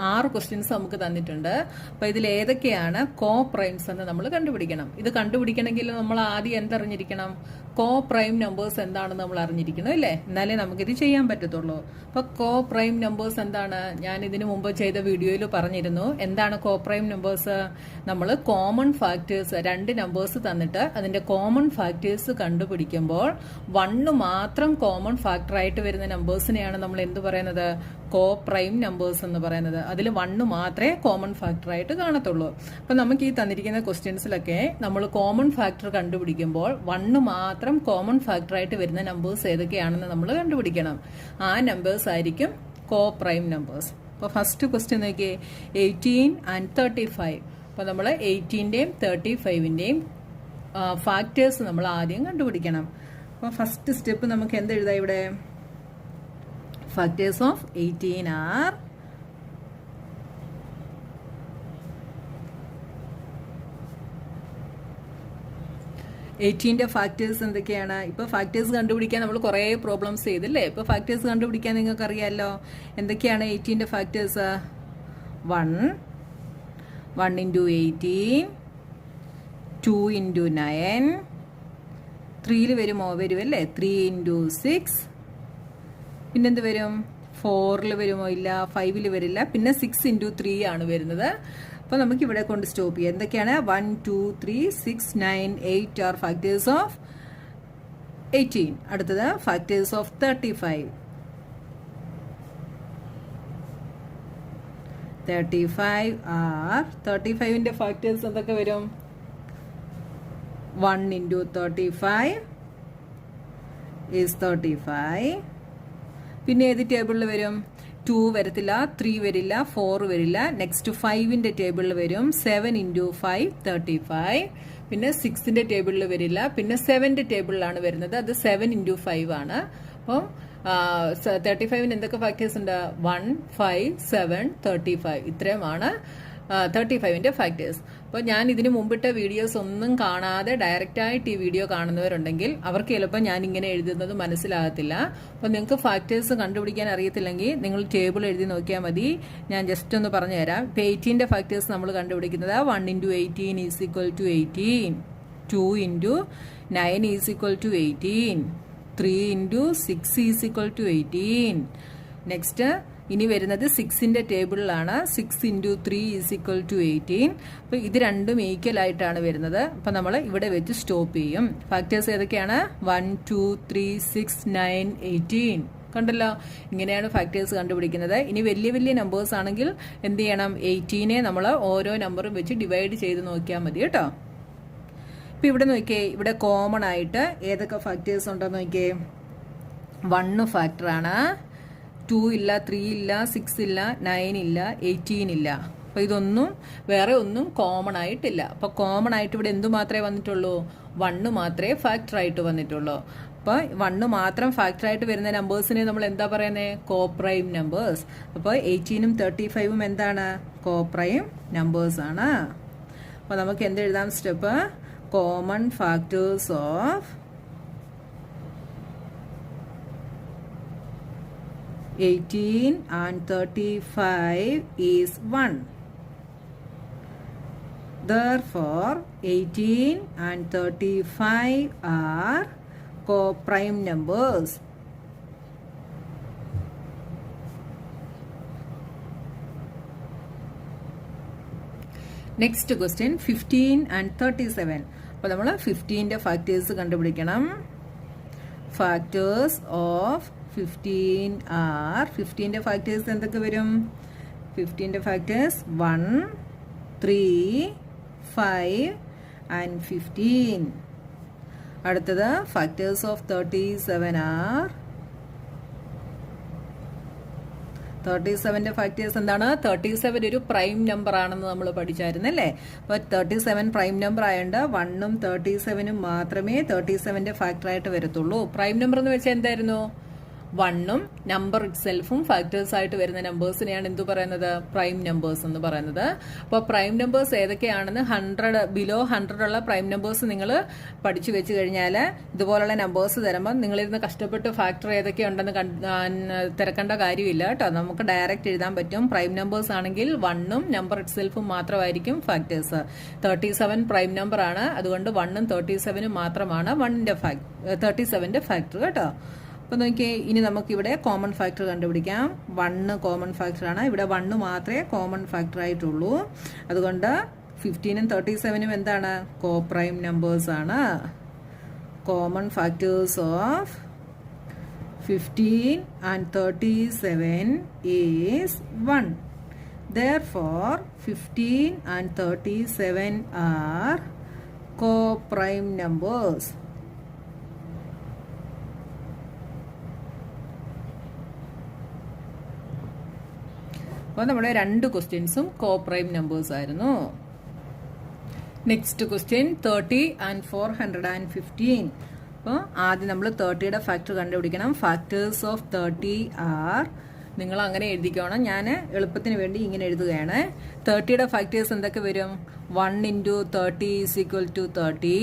6 ക്വസ്റ്റ്യൻസ് നമുക്ക് തന്നിട്ടുണ്ട്. അപ്പോൾ ഇതിൽ ഏതൊക്കെയാണ് കോ പ്രൈംസ് എന്ന് നമ്മൾ കണ്ടുപിടിക്കണം. ഇത് കണ്ടുപിടിക്കണമെങ്കിൽ നമ്മൾ ആദ്യം എന്തറിഞ്ഞിരിക്കണം? കോ പ്രൈം നമ്പേഴ്സ് എന്താണെന്ന് നമ്മൾ അറിഞ്ഞിരിക്കണം അല്ലേ? എന്നാലേ നമുക്കിത് ചെയ്യാൻ പറ്റത്തുള്ളൂ. അപ്പോൾ കോ പ്രൈം നമ്പേഴ്സ് എന്താണ്? ഞാൻ ഇതിനു മുമ്പ് ചെയ്ത വീഡിയോയിൽ പറഞ്ഞിരുന്നു. എന്താണ് കോ പ്രൈം നമ്പേഴ്സ്? നമ്മൾ കോമൺ ഫാക്ടേഴ്സ്, 2 നമ്പേഴ്സ് തന്നിട്ട് അതിന്റെ കോമൺ ഫാക്ടേഴ്സ് കണ്ടുപിടിക്കുമ്പോൾ 1 മാത്രം കോമൺ ഫാക്ടറായിട്ട് വരുന്ന നമ്പേഴ്സിനെയാണ് നമ്മൾ എന്ത് പറയുന്നത്? കോ പ്രൈം നമ്പേഴ്സ് എന്ന് പറയുന്നത്. അതിൽ 1 മാത്രമേ കോമൺ ഫാക്ടറായിട്ട് കാണത്തുള്ളൂ. അപ്പം നമുക്ക് ഈ തന്നിരിക്കുന്ന ക്വസ്റ്റ്യൻസിലൊക്കെ നമ്മൾ കോമൺ ഫാക്ടർ കണ്ടുപിടിക്കുമ്പോൾ 1 മാത്രം കോമൺ ഫാക്ടറായിട്ട് വരുന്ന നമ്പേഴ്സ് ഏതൊക്കെയാണെന്ന് നമ്മൾ കണ്ടുപിടിക്കണം. ആ നമ്പേഴ്സ് ആയിരിക്കും കോ പ്രൈം നമ്പേഴ്സ്. അപ്പോൾ ഫസ്റ്റ് ക്വസ്റ്റ്യൻ നോക്കിയേ, 18 and 35. അപ്പോൾ നമ്മൾ 18ന്റെയും 35ന്റെയും ഫാക്ടേഴ്സ് നമ്മൾ ആദ്യം കണ്ടുപിടിക്കണം. അപ്പോൾ ഫസ്റ്റ് സ്റ്റെപ്പ് നമുക്ക് എന്തെഴുതാം ഇവിടെ? Factors of 18 are 18ന്റെ ഫാക്ടേഴ്സ് എന്തൊക്കെയാണ്? ഇപ്പോൾ ഫാക്ടേഴ്സ് കണ്ടുപിടിക്കാൻ നമ്മൾ കുറേ പ്രോബ്ലംസ് ചെയ്തില്ലേ? ഇപ്പോൾ ഫാക്ടേഴ്സ് കണ്ടുപിടിക്കാൻ നിങ്ങൾക്ക് അറിയാമല്ലോ. എന്തൊക്കെയാണ് 18ന്റെ ഫാക്ടേഴ്സ്? 1 into 18, 2 into 9, 3 വരുമോ? വരുമല്ലേ? 3 into 6, പിന്നെന്ത് വരും? 4 വരുമോ? ഇല്ല. 5 വരില്ല. പിന്നെ 6 into 3 ആണ് വരുന്നത്. അപ്പോൾ നമുക്ക് ഇവിടെ കൊണ്ട് സ്റ്റോപ്പ് ചെയ്യാം. എന്തൊക്കെയാണ്? 1, 2, 3, 6, 9, 8 ആർ ഫാക്ടേഴ്സ് ഓഫ് 18. അടുത്തത് ഫാക്ടേഴ്സ് ഓഫ് 35. 35 ആർ 35ന്റെ ഫാക്ടേഴ്സ് എന്തൊക്കെ വരും? 1 into 35 is 35. പിന്നെ ഏത് ടേബിളിൽ വരും? 2 വരത്തില്ല, 3 വരില്ല, 4 വരില്ല. നെക്സ്റ്റ് 5ന്റെ ടേബിളിൽ വരും. 7 into 5 35. പിന്നെ 6ന്റെ ടേബിളിൽ വരില്ല. പിന്നെ 7ന്റെ ടേബിളിലാണ് വരുന്നത്. അത് 7 into 5 ആണ്. അപ്പം 35ന് എന്തൊക്കെ ഫാക്ടേഴ്സ് ഉണ്ട്? 1, 5, 7, 35. ഇത്രയുമാണ് 35ന്റെ ഫാക്ടേഴ്സ്. അപ്പോൾ ഞാൻ ഇതിന് മുമ്പിട്ട വീഡിയോസ് ഒന്നും കാണാതെ ഡയറക്റ്റായിട്ട് ഈ വീഡിയോ കാണുന്നവരുണ്ടെങ്കിൽ അവർക്ക് ചിലപ്പോൾ ഞാൻ ഇങ്ങനെ എഴുതുന്നത് മനസ്സിലാകത്തില്ല. അപ്പോൾ നിങ്ങൾക്ക് ഫാക്ടേഴ്സ് കണ്ടുപിടിക്കാൻ അറിയത്തില്ലെങ്കിൽ നിങ്ങൾ ടേബിൾ എഴുതി നോക്കിയാൽ മതി. ഞാൻ ജസ്റ്റ് ഒന്ന് പറഞ്ഞു തരാം. ഇപ്പോൾ 18ന്റെ ഫാക്ടേഴ്സ് നമ്മൾ കണ്ടുപിടിക്കുന്നത് 1 into 18 is equal to 18, 2 into 9 is equal to 18, 3 into 6 is equal to 18. Next ഇനി വരുന്നത് 6ന്റെ ടേബിളിലാണ്. 6 into 3 is equal to 18. അപ്പോൾ ഇത് രണ്ടും ഈക്വൽ ആയിട്ടാണ് വരുന്നത്. അപ്പോൾ നമ്മൾ ഇവിടെ വെച്ച് സ്റ്റോപ്പ് ചെയ്യും. ഫാക്ടേഴ്സ് ഏതൊക്കെയാണ്? 1, 2, 3, 6, 9, 18. കണ്ടല്ലോ, ഇങ്ങനെയാണ് ഫാക്ടേഴ്സ് കണ്ടുപിടിക്കുന്നത്. ഇനി വലിയ വലിയ നമ്പേഴ്സ് ആണെങ്കിൽ എന്ത് ചെയ്യണം? 18നെ നമ്മൾ ഓരോ നമ്പറും വെച്ച് ഡിവൈഡ് ചെയ്ത് നോക്കിയാൽ മതി കേട്ടോ. ഇപ്പം ഇവിടെ നോക്കിയേ, ഇവിടെ കോമൺ ആയിട്ട് ഏതൊക്കെ ഫാക്ടേഴ്സ് ഉണ്ടെന്ന് നോക്കിയേ. 1 ഫാക്ടറാണ്, 2 ഇല്ല, 3 ഇല്ല, 6 ഇല്ല, 9 ഇല്ല, 18 ഇല്ല. അപ്പോൾ ഇതൊന്നും വേറെ ഒന്നും കോമൺ ആയിട്ടില്ല. അപ്പോൾ കോമൺ ആയിട്ട് ഇവിടെ എന്തു മാത്രമേ വന്നിട്ടുള്ളൂ? 1 മാത്രമേ ഫാക്ടറായിട്ട് വന്നിട്ടുള്ളൂ. അപ്പോൾ 1 മാത്രം ഫാക്ടറായിട്ട് വരുന്ന നമ്പേഴ്സിനെ നമ്മൾ എന്താ പറയുന്നത്? കോ പ്രൈം നമ്പേഴ്സ്. അപ്പോൾ 18ഉം 35ഉം എന്താണ്? കോ പ്രൈം നമ്പേഴ്സ് ആണ്. അപ്പോൾ നമുക്ക് എന്തെഴുതാം? Step common factors of 18 and 35 is 1. Therefore, 18 and 35 are co-prime numbers. Next question, 15 and 37. അപ്പോൾ നമ്മൾ 15ന്റെ ഫാക്ടേഴ്സ് കണ്ടുപിടിക്കണം. ഫാക്ടേഴ്സ് ഓഫ് 15 ആർ 15ന്റെ ഫാക്ടേഴ്സ് എന്തൊക്കെ വരും? 15ന്റെ ഫാക്ടേഴ്സ് 1, 3, 5 and 15. അടുത്തത് ഫാക്ടേഴ്സ് ഓഫ് 37 ആർ 37ന്റെ ഫാക്ടേഴ്സ് എന്താണ്? 37 ഒരു പ്രൈം നമ്പർ ആണെന്ന് നമ്മൾ പഠിച്ചായിരുന്നല്ലേ? അപ്പോൾ 37 പ്രൈം നമ്പർ ആയതുകൊണ്ട് 1ഉം 37ഉം മാത്രമേ 37ന്റെ ഫാക്ടറായിട്ട് വരത്തുള്ളൂ. പ്രൈം നമ്പർ എന്ന് വെച്ചാൽ എന്തായിരുന്നു? 1ഉം നമ്പർ ഇറ്റ് സെൽഫും ഫാക്ടേഴ്സ് ആയിട്ട് വരുന്ന നമ്പേഴ്സിനെയാണ് എന്ത് പറയുന്നത്? പ്രൈം നമ്പേഴ്സ് എന്ന് പറയുന്നത്. അപ്പോൾ പ്രൈം നമ്പേഴ്സ് ഏതൊക്കെയാണെന്ന് 100 ബിലോ 100 ഉള്ള പ്രൈം നമ്പേഴ്സ് നിങ്ങൾ പഠിച്ചു വെച്ച് കഴിഞ്ഞാൽ ഇതുപോലുള്ള നമ്പേഴ്സ് തരുമ്പോൾ നിങ്ങളിരുന്ന് കഷ്ടപ്പെട്ട് ഫാക്ടർ ഏതൊക്കെയുണ്ടെന്ന് തിരക്കേണ്ട കാര്യമില്ല കേട്ടോ. നമുക്ക് ഡയറക്റ്റ് എഴുതാൻ പറ്റും. പ്രൈം നമ്പേഴ്സ് ആണെങ്കിൽ 1ഉം നമ്പർ ഇറ്റ് സെൽഫും മാത്രമായിരിക്കും ഫാക്ടേഴ്സ്. 37 പ്രൈം നമ്പർ ആണ്, അതുകൊണ്ട് 1ഉം 37ഉം മാത്രമാണ് 37ന്റെ ഫാക്ടർ കേട്ടോ. അപ്പോൾ നോക്കിയേ, ഇനി നമുക്കിവിടെ കോമൺ ഫാക്ടർ കണ്ടുപിടിക്കാം. 1 കോമൺ ഫാക്ടറാണ്, ഇവിടെ 1 മാത്രമേ കോമൺ ഫാക്ടർ ആയിട്ടുള്ളൂ. അതുകൊണ്ട് 15ഉം 37ഉം എന്താണ്? കോപ്രൈം നമ്പേഴ്സ് ആണ്. Common factors of 15 and 37 is 1. Therefore, 15 and 37 are co-prime numbers. അപ്പോൾ നമ്മുടെ 2 ക്വസ്റ്റ്യൻസും കോപ്രൈം നമ്പേഴ്സ് ആയിരുന്നു. Next question 30 and 415. അപ്പോൾ ആദ്യം നമ്മൾ 30യുടെ ഫാക്ടർ കണ്ടുപിടിക്കണം. ഫാക്ടേഴ്സ് ഓഫ് 30 ആർ, നിങ്ങൾ അങ്ങനെ എഴുതിക്കണം, ഞാൻ എളുപ്പത്തിന് വേണ്ടി ഇങ്ങനെ എഴുതുകയാണ്. 30യുടെ ഫാക്ടേഴ്സ് എന്തൊക്കെ വരും? 1 into 30 is equal to 30,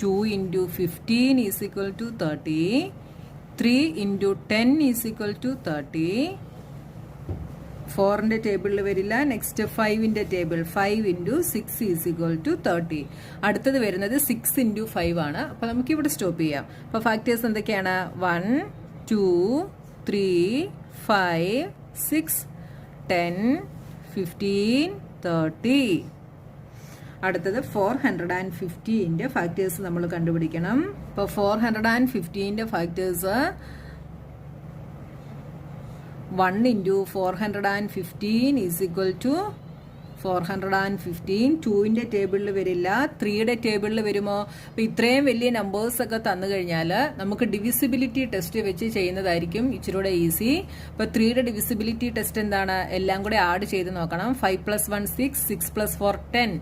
2 into 15 is equal to 30, 3 into 10 is equal to 30. 4ന്റെ ടേബിളിൽ വരില്ല. നെക്സ്റ്റ് 5ന്റെ table, 5 into 6 is equal to 30. അടുത്തത് വരുന്നത് 6 into 5 ആണ്. അപ്പോൾ നമുക്ക് ഇവിടെ സ്റ്റോപ്പ് ചെയ്യാം. അപ്പോൾ ഫാക്ടേഴ്സ് എന്തൊക്കെയാണ്? 1, 2, 3, 5, 6, 10, 15, 30. അടുത്തത് 415ന്റെ ഫാക്ടേഴ്സ് നമ്മൾ കണ്ടുപിടിക്കണം. അപ്പോൾ 415ന്റെ factors 1 into 415 is equal to 415. 2ന്റെ ടേബിളിൽ വരില്ല, 3യുടെ ടേബിളിൽ വരുമോ? അപ്പോൾ ഇത്രയും വലിയ നമ്പേഴ്സ് ഒക്കെ തന്നു കഴിഞ്ഞാൽ നമുക്ക് ഡിവിസിബിലിറ്റി ടെസ്റ്റ് വെച്ച് ചെയ്യുന്നതായിരിക്കും ഇച്ചിരൂടെ ഈസി. അപ്പോൾ 3യുടെ ഡിവിസിബിലിറ്റി ടെസ്റ്റ് എന്താണ്? എല്ലാം കൂടെ ആഡ് ചെയ്ത് നോക്കണം. 5 + 1 6, 6 + 4 10.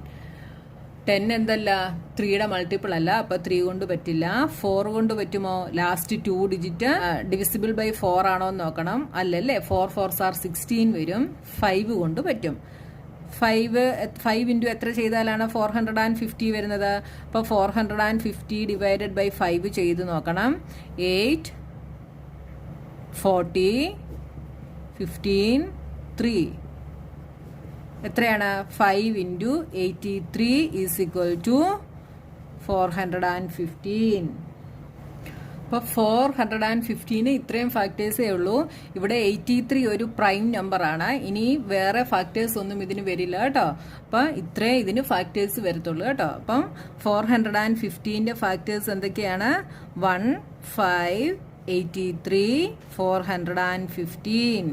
10 എന്തല്ല? 3യുടെ മൾട്ടിപ്പിൾ അല്ല, അപ്പൊ 3 കൊണ്ട് പറ്റില്ല. 4 കൊണ്ട് പറ്റുമോ? ലാസ്റ്റ് 2 ഡിജിറ്റ് ഡിവിസിബിൾ ബൈ 4 ആണോ എന്ന് നോക്കണം. അല്ലല്ലേ, 4 4s are 16 വരും. 5 കൊണ്ട് പറ്റും. 5 into എത്ര ചെയ്താലാണ് 450 വരുന്നത്? അപ്പോൾ 450 ഡിവൈഡഡ് ബൈ 5 ചെയ്ത് നോക്കണം. 8, 40, 15, 3. എത്രയാണ്? 5 into 83 is equal to 415. അപ്പോൾ 415 ഇത്രയും ഫാക്ടേഴ്സേ ഉള്ളൂ. ഇവിടെ 83 ഒരു പ്രൈം നമ്പറാണ്. ഇനി വേറെ ഫാക്ടേഴ്സ് ഒന്നും ഇതിന് വരില്ല കേട്ടോ. അപ്പം ഇത്രേ ഇതിന് ഫാക്ടേഴ്സ് വരത്തുള്ളൂ കേട്ടോ. അപ്പം 415ന്റെ ഫാക്ടേഴ്സ് എന്തൊക്കെയാണ്? 1, 5, 83, 415.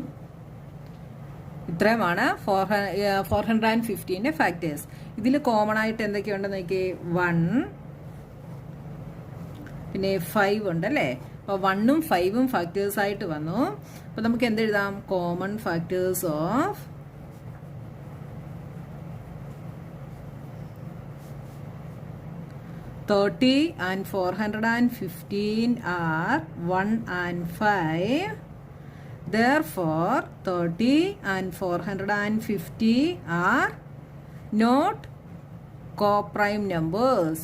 ഇത്രയുമാണ് 415ന്റെ ഫാക്ടേഴ്സ്. ഇതിൽ കോമൺ ആയിട്ട് എന്തൊക്കെയുണ്ടെന്ന് നോക്കിയേ. 1 പിന്നെ 5 ഉണ്ടല്ലേ. അപ്പോൾ 1ഉം 5ഉം ഫാക്ടേഴ്സ് ആയിട്ട് വന്നു. അപ്പോൾ നമുക്ക് എന്തെഴുതാം? Common factors of 30 and 415 are 1 and 5. Therefore, 30 and 450 are not co-prime numbers.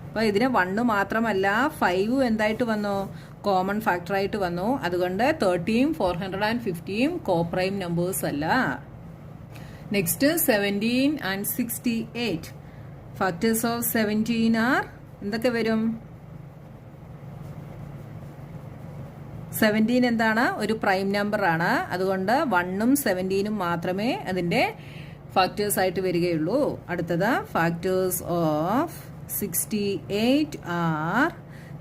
അപ്പോൾ ഇതിന് 1 മാത്രമല്ല 5 എന്തായിട്ട് വന്നു? കോമൺ ഫാക്ടർ ആയിട്ട് വന്നു. അതുകൊണ്ട് 30ഉം 450ഉം കോപ്രൈം നമ്പേഴ്സ് അല്ല. Next 17 and 68. Factors of 17 are എന്തൊക്കെ വരും? 17 എന്താണ്? ഒരു പ്രൈം നമ്പർ ആണ്. അതുകൊണ്ട് 1ഉം 17ഉം മാത്രമേ അതിന്റെ ഫാക്ടേഴ്സ് ആയിട്ട് വരികയുള്ളൂ. അടുത്തത് ഫാക്ടേഴ്സ് ഓഫ് 68 ആർ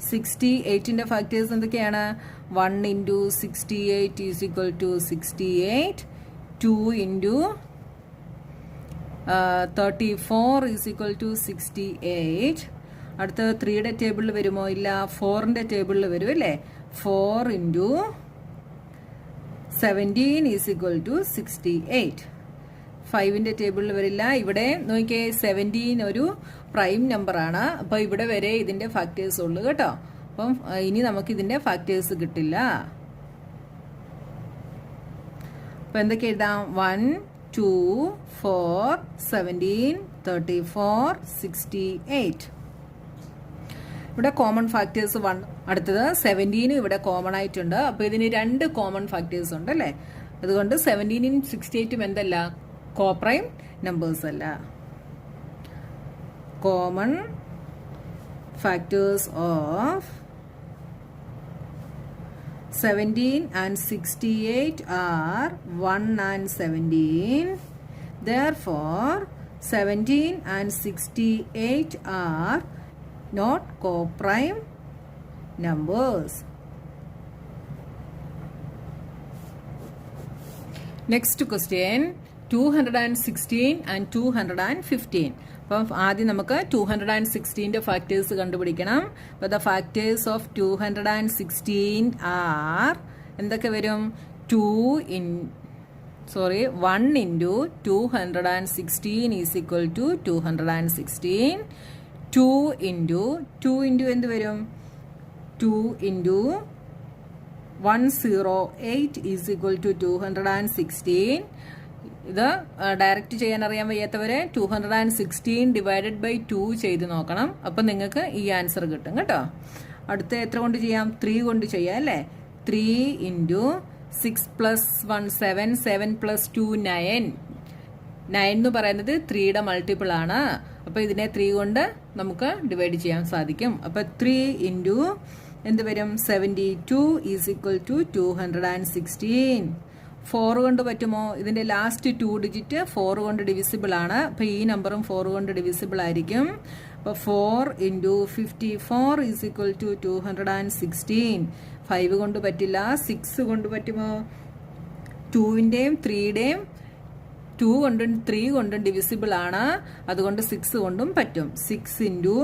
68ന്റെ ഫാക്ടേഴ്സ് എന്തൊക്കെയാണ്? 1 into 68 is equal to 68. 2 into 34 is equal to 68. അടുത്ത 3യുടെ ടേബിളിൽ വരുമോ? ഇല്ല. 4ന്റെ ടേബിളിൽ വരും അല്ലേ. 4 into 17 is equal to 68. 5ന്റെ ടേബിളിൽ വരില്ല. ഇവിടെ നോക്കിയേ, 17 ഒരു പ്രൈം നമ്പർ ആണ്. അപ്പോൾ ഇവിടെ വരെ ഇതിന്റെ ഫാക്ടേഴ്സ് ഉള്ളൂ കേട്ടോ. അപ്പം ഇനി നമുക്കിതിൻ്റെ ഫാക്ടേഴ്സ് കിട്ടില്ല. അപ്പം എന്തൊക്കെ എഴുതാം? 1, 2, 4, 17, 34, 68. ഇവിടെ കോമൺ ഫാക്ടേഴ്സ് 1. അടുത്തത് 17 ഇവിടെ കോമൺ ആയിട്ടുണ്ട്. അപ്പോൾ ഇതിന് 2 കോമൺ ഫാക്ടേഴ്സ് ഉണ്ട് അല്ലേ? അതുകൊണ്ട് 17ഉം 68ഉം എന്തല്ല? കോപ്രൈം നമ്പേഴ്സ് അല്ല. Common factors of 17 and 68 are 1 and 17. Therefore, 17 and 68 are not coprime numbers. Next question, 216 and 215. അപ്പം ആദ്യം നമുക്ക് 216ന്റെ ഫാക്ടേഴ്സ് കണ്ടുപിടിക്കണം. അപ്പോൾ ദ ഫാക്ടേഴ്സ് ഓഫ് 216 ആർ എന്തൊക്കെ വരും? 1 into 216 is equal to 216. 2 into എന്ത് വരും? 2 into 108 is equal to 216. ഇത് ഡയറക്റ്റ് ചെയ്യാൻ അറിയാൻ വയ്യാത്തവരെ 216 ഡിവൈഡഡ് ബൈ 2 ചെയ്ത് നോക്കണം. അപ്പം നിങ്ങൾക്ക് ഈ ആൻസർ കിട്ടും കേട്ടോ. അടുത്ത എത്ര കൊണ്ട് ചെയ്യാം? 3 കൊണ്ട് ചെയ്യാം അല്ലേ? 3 into 6 plus 1 7, 7 plus 2 9. 9 എന്ന് പറയുന്നത് 3യുടെ മൾട്ടിപ്പിൾ ആണ്. അപ്പോൾ ഇതിനെ 3 കൊണ്ട് നമുക്ക് ഡിവൈഡ് ചെയ്യാൻ സാധിക്കും. അപ്പോൾ 3 into എന്ത് വരും? 72 ഈസ് ഈക്വൽ ടു 216. 4 കൊണ്ട് പറ്റുമോ? ഇതിൻ്റെ ലാസ്റ്റ് 2 ഡിജിറ്റ് 4 കൊണ്ട് ഡിവിസിബിൾ ആണ്. അപ്പോൾ ഈ നമ്പറും 4 കൊണ്ട് ഡിവിസിബിൾ ആയിരിക്കും. അപ്പോൾ 4 into 54 ഈസ് ഈക്വൽ ടു 216. 5 കൊണ്ട് പറ്റില്ല. 6 കൊണ്ട് പറ്റുമോ? 2ൻ്റെയും 3യുടെയും 2 കൊണ്ടും 3 കൊണ്ടും ഡിവിസിബിൾ ആണ്. അതുകൊണ്ട് 6 കൊണ്ടും പറ്റും. 6 into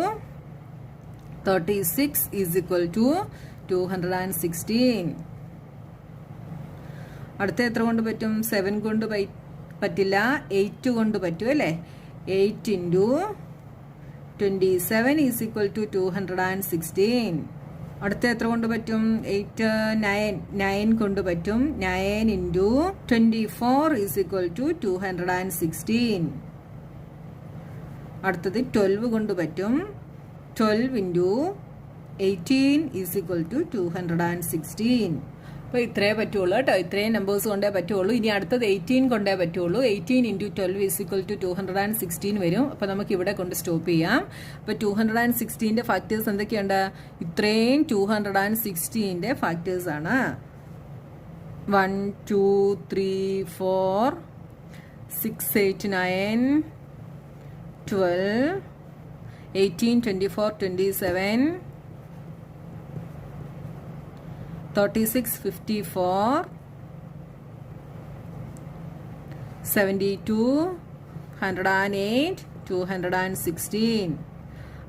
36 ഈസ് ഈക്വൽ ടു 216. അടുത്ത എത്ര കൊണ്ട് പറ്റും? 7 കൊണ്ട് പറ്റില്ല. 8 കൊണ്ട് പറ്റും അല്ലേ? 8 into 27 ഈസ് ഈക്വൽ ടു 216. അടുത്ത എത്ര കൊണ്ട് പറ്റും? 9 കൊണ്ട് പറ്റും. 9 into 24 ഈസ് ഈക്വൽ ടു 216. അടുത്തത് 12 കൊണ്ട് പറ്റും. 12 into 18 ഈസ് ഈക്വൽ ടു 216. അപ്പോൾ ഇത്രയേ പറ്റുള്ളൂ കേട്ടോ. ഇത്രയും നമ്പേഴ്സ് കൊണ്ടേ പറ്റുള്ളൂ. ഇനി അടുത്തത് 18 കൊണ്ടേ പറ്റുള്ളൂ. 18 into 12 ഈസ് ഈക്വൽ ടു 216 വരും. അപ്പോൾ നമുക്ക് ഇവിടെ കൊണ്ട് സ്റ്റോപ്പ് ചെയ്യാം. അപ്പോൾ 216ന്റെ ഫാക്ടേഴ്സ് എന്തൊക്കെയുണ്ട്? ഇത്രയും 216ന്റെ ഫാക്ടേഴ്സ് ആണ്. 1 2 3 4 6 8 9 12 18 24 27 36 54 72 108 216.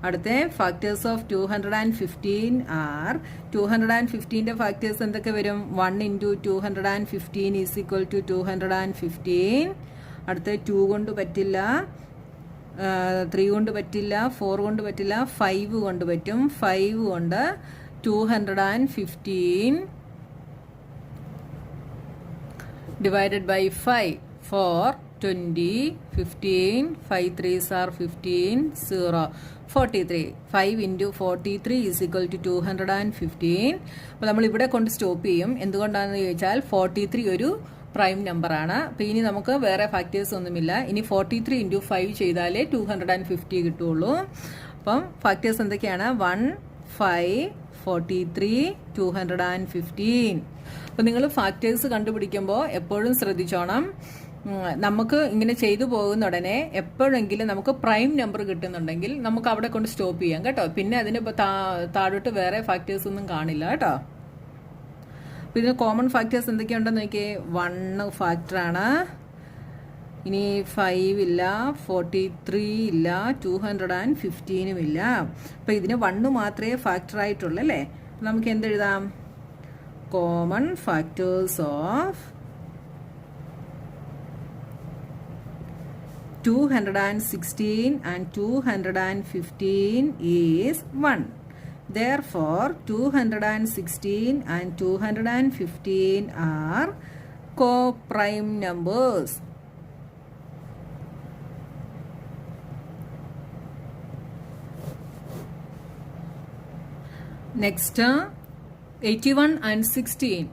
അടുത്ത ഫാക്ടേഴ്സ് ഓഫ് 215 ആർ 215ന്റെ ഫാക്ടേഴ്സ് എന്തൊക്കെ വരും? 1 into 215 ഈസ് ഈക്വൽ ടു 215. അടുത്ത 2 കൊണ്ട് പറ്റില്ല. 3 കൊണ്ട് പറ്റില്ല. 4 കൊണ്ട് പറ്റില്ല. 5 കൊണ്ട് പറ്റും. 5 കൊണ്ട് 215 divided by 5 4 20 15 5 3s are 15 0 43. 5 into 43 is equal to 215. അപ്പോൾ നമ്മൾ ഇവിടെ കൊണ്ട് സ്റ്റോപ്പ് ചെയ്യും. എന്തുകൊണ്ടാണെന്ന് ചോദിച്ചാൽ 43 ഒരു പ്രൈം നമ്പറാണ്. അപ്പോൾ ഇനി നമുക്ക് വേറെ ഫാക്ടേഴ്സ് ഒന്നുമില്ല. ഇനി 43 into 5 ചെയ്താലേ 250 കിട്ടുള്ളൂ. അപ്പം ഫാക്ടേഴ്സ് എന്തൊക്കെയാണ്? 1 5 43 215. അപ്പോൾ നിങ്ങൾ ഫാക്ടേഴ്സ് കണ്ടുപിടിക്കുമ്പോൾ എപ്പോഴും ശ്രദ്ധിച്ചോണം. നമുക്ക് ഇങ്ങനെ ചെയ്തു പോകുന്ന ഉടനെ എപ്പോഴെങ്കിലും നമുക്ക് പ്രൈം നമ്പർ കിട്ടുന്നുണ്ടെങ്കിൽ നമുക്ക് അവിടെ കൊണ്ട് സ്റ്റോപ്പ് ചെയ്യാം കേട്ടോ. പിന്നെ അതിന് താഴോട്ട് വേറെ ഫാക്ടേഴ്സ് ഒന്നും കാണില്ല കേട്ടോ. പിന്നെ കോമൺ ഫാക്ടേഴ്സ് എന്തൊക്കെയുണ്ടെന്ന് നോക്കിയേ. 1 ഫാക്ടറാണ്. ഇനി 5 ഇല്ല, 43 ഇല്ല, 215 ഇല്ല. അപ്പം ഇതിന് 1 മാത്രമേ ഫാക്ടർ ആയിട്ടുള്ളൂ അല്ലേ. നമുക്ക് എന്തെഴുതാം? Common factors of 216 and 215 is 1. Therefore, 216 and 215 are co-prime numbers. Next, 81 and 16.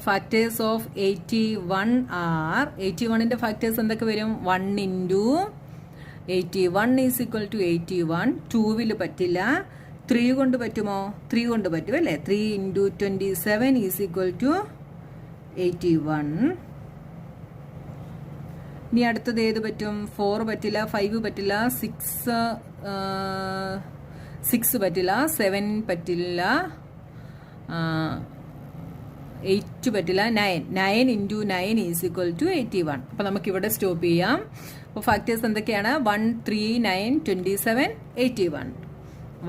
Factors of 81 are, 81 in the factors and the 1 into 81 is equal to 81. 2 will patilla. 3 kondu pattumo? 3 kondu pattu alle. 3 into 27 is equal to 81. ഇനി അടുത്തത് ഏത് പറ്റും? 4 പറ്റില്ല, 5 പറ്റില്ല, 6 പറ്റില്ല, 7 പറ്റില്ല, 8 പറ്റില്ല, 9 into 9 is equal to 81. അപ്പോൾ നമുക്കിവിടെ സ്റ്റോപ്പ് ചെയ്യാം. അപ്പോൾ ഫാക്ടേഴ്സ് എന്തൊക്കെയാണ്? 1, 3, 9, 27, 81.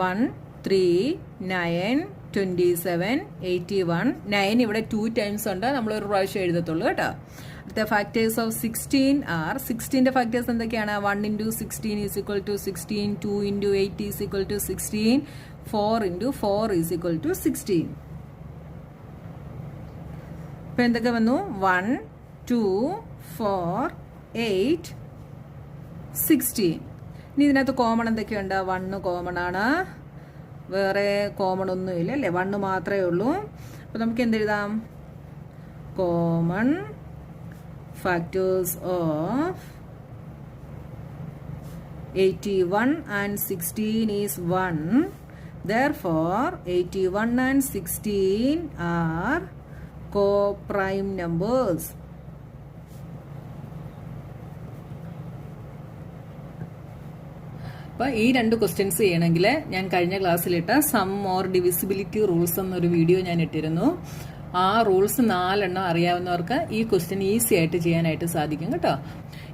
1, 3, 9, 27, 81. 9 ഇവിടെ 2 ടൈംസ് ഉണ്ട്, നമ്മളൊരു പ്രാവശ്യം എഴുതത്തുള്ളൂ കേട്ടോ. അടുത്ത ഫാക്ടേഴ്സ് ഓഫ് 16 ആർ, 16ന്റെ ഫാക്ടേഴ്സ് എന്തൊക്കെയാണ്? 1 into 16 is equal to 16, 2 into 8 is equal to 16, 4 into 4 is equal to 16. ഇപ്പം എന്തൊക്കെ വന്നു? 1, 2, 4, 8, 16. ഇനി ഇതിനകത്ത് കോമൺ എന്തൊക്കെയുണ്ട്? 1 കോമൺ ആണ്, വേറെ കോമൺ ഒന്നുമില്ല അല്ലേ, 1 മാത്രമേ ഉള്ളൂ. അപ്പോൾ നമുക്ക് എന്തെഴുതാം? Common factors of 81 and 16 is 1. Therefore, 81 and 16 are co-prime numbers. അപ്പോൾ ഈ 2 ക്വസ്റ്റ്യൻസ് ചെയ്യണമെങ്കിൽ ഞാൻ കഴിഞ്ഞ ക്ലാസ്സിലിട്ട സം ഓർ ഡിവിസിബിലിറ്റി റൂൾസ് എന്നൊരു വീഡിയോ ഞാൻ ഇട്ടിരുന്നു. ആ റൂൾസ് 4 അറിയാവുന്നവർക്ക് ഈ ക്വസ്റ്റ്യൻ ഈസി ആയിട്ട് ചെയ്യാനായിട്ട് സാധിക്കും കേട്ടോ.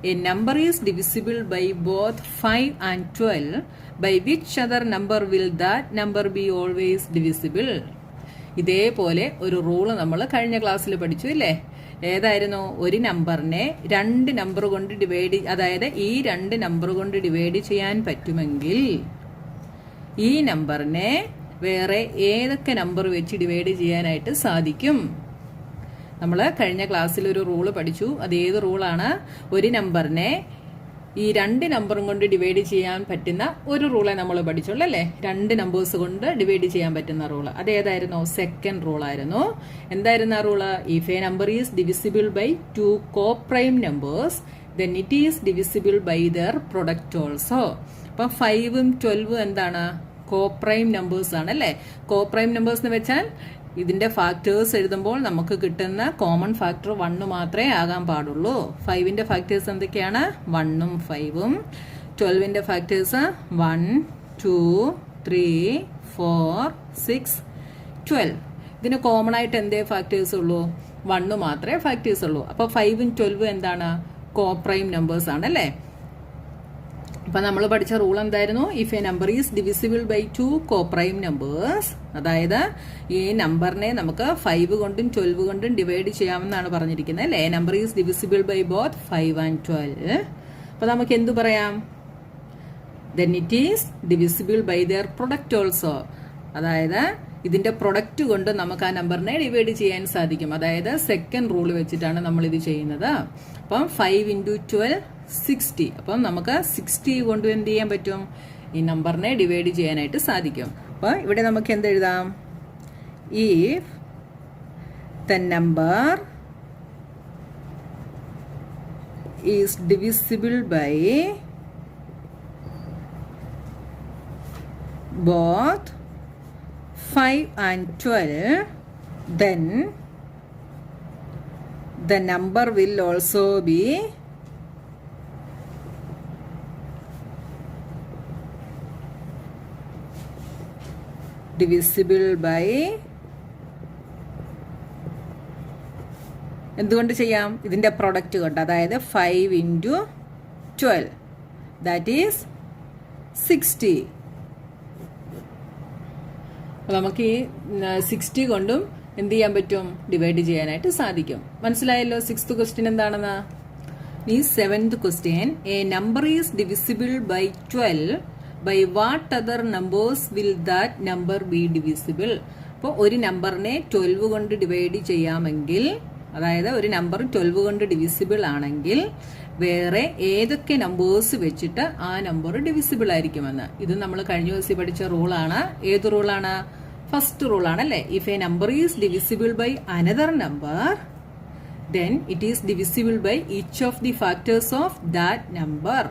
A number is divisible by both 5 and 12. By which other number will that number be always divisible? ഇതേപോലെ ഒരു റൂള് നമ്മൾ കഴിഞ്ഞ ക്ലാസ്സിൽ പഠിച്ചു ഇല്ലേ? ഏതായിരുന്നു? ഒരു നമ്പറിനെ 2 നമ്പർ കൊണ്ട് ഡിവൈഡ്, അതായത് ഈ 2 നമ്പർ കൊണ്ട് ഡിവൈഡ് ചെയ്യാൻ പറ്റുമെങ്കിൽ ഈ നമ്പറിനെ വേറെ ഏതൊക്കെ നമ്പർ വെച്ച് ഡിവൈഡ് ചെയ്യാനായിട്ട് സാധിക്കും? നമ്മൾ കഴിഞ്ഞ ക്ലാസ്സിൽ ഒരു റൂള് പഠിച്ചു. അത് ഏത് റൂളാണ്? ഒരു നമ്പറിനെ ഈ 2 നമ്പറും കൊണ്ട് ഡിവൈഡ് ചെയ്യാൻ പറ്റുന്ന ഒരു റൂളെ നമ്മൾ പഠിച്ചുള്ളൂ അല്ലേ? 2 നമ്പേഴ്സ് കൊണ്ട് ഡിവൈഡ് ചെയ്യാൻ പറ്റുന്ന റൂള്. അതേതായിരുന്നു? സെക്കൻഡ് റൂളായിരുന്നു. എന്തായിരുന്നു ആ rule? If a number is divisible by 2 co-prime numbers, then it is divisible by their product also. അപ്പം 5ഉം 12ഉം എന്താണ്? co-prime നമ്പേഴ്സ് ആണ് അല്ലേ? co-prime നമ്പേഴ്സ് എന്ന് വെച്ചാൽ ഇതിന്റെ ഫാക്ടേഴ്സ് എഴുതുമ്പോൾ നമുക്ക് കിട്ടുന്ന കോമൺ ഫാക്ടർ 1 മാത്രമേ ആകാൻ പാടുള്ളൂ. 5ന്റെ ഫാക്ടേഴ്സ് എന്തൊക്കെയാണ്? 1ഉം 5ഉം. 12ന്റെ ഫാക്ടേഴ്സ് 1, 2, 3, 4, 6, 12. ഇതിന് കോമൺ ആയിട്ട് എന്തേ ഫാക്ടേഴ്സ് ഉള്ളൂ? 1 മാത്രമേ ഫാക്ടേഴ്സ് ഉള്ളൂ. അപ്പോൾ 5ഉം 12ഉം എന്താണ്? co-prime നമ്പേഴ്സ് ആണ് അല്ലേ? അപ്പൊ നമ്മൾ പഠിച്ച റൂൾ എന്തായിരുന്നു? If a number is divisible by 2 co-prime numbers, അതായത് ഈ നമ്പറിനെ നമുക്ക് 5 കൊണ്ടും 12 കൊണ്ടും ഡിവൈഡ് ചെയ്യാമെന്നാണ് പറഞ്ഞിരിക്കുന്നത് അല്ലേ? Number is divisible by both 5 and 12. അപ്പൊ നമുക്ക് എന്തു പറയാം? then it is divisible by their product also. അതായത് ഇതിന്റെ പ്രൊഡക്റ്റ് കൊണ്ട് നമുക്ക് ആ നമ്പറിനെ ഡിവൈഡ് ചെയ്യാൻ സാധിക്കും. അതായത് സെക്കൻഡ് റൂൾ വെച്ചിട്ടാണ് നമ്മൾ ഇത് ചെയ്യുന്നത്. അപ്പം 5 into 12 60. അപ്പം നമുക്ക് 60 കൊണ്ട് എന്ത് ചെയ്യാൻ പറ്റും? ഈ നമ്പറിനെ ഡിവൈഡ് ചെയ്യാനായിട്ട് സാധിക്കും. അപ്പോൾ ഇവിടെ നമുക്ക് എന്തെഴുതാം? If the number is divisible by both 5 and 12, then the number will also be divisible by, എന്തുകൊണ്ട് ചെയ്യാം? ഇതിന്റെ പ്രൊഡക്റ്റ് കൊണ്ട്, അതായത് 5 into 12, that is 60. നമുക്ക് ഈ 60 കൊണ്ടും എന്ത് ചെയ്യാൻ പറ്റും? ഡിവൈഡ് ചെയ്യാനായിട്ട് സാധിക്കും. മനസ്സിലായല്ലോ 6th ക്വസ്റ്റ്യൻ എന്താണെന്ന്? ഈ 7th question, a number is divisible by 12 by what other numbers will that number be divisible. അപ്പോൾ ഒരു നമ്പറിനെ 12 കൊണ്ട് ഡിവൈഡ് ചെയ്യാമെങ്കിൽ, അതായത് ഒരു നമ്പർ 12 കൊണ്ട് ഡിവിസിബിൾ ആണെങ്കിൽ വേറെ ഏതൊക്കെ നമ്പേഴ്സ് വെച്ചിട്ട് ആ നമ്പർ ഡിവിസിബിൾ ആയിരിക്കുമെന്ന്. ഇത് നമ്മൾ കഴിഞ്ഞ ദിവസം പഠിച്ച റൂളാണ്. ഏത് റൂളാണ്? ഫസ്റ്റ് റൂളാണ് അല്ലേ. If a number is divisible by another number, then it is divisible by each of the factors of that number.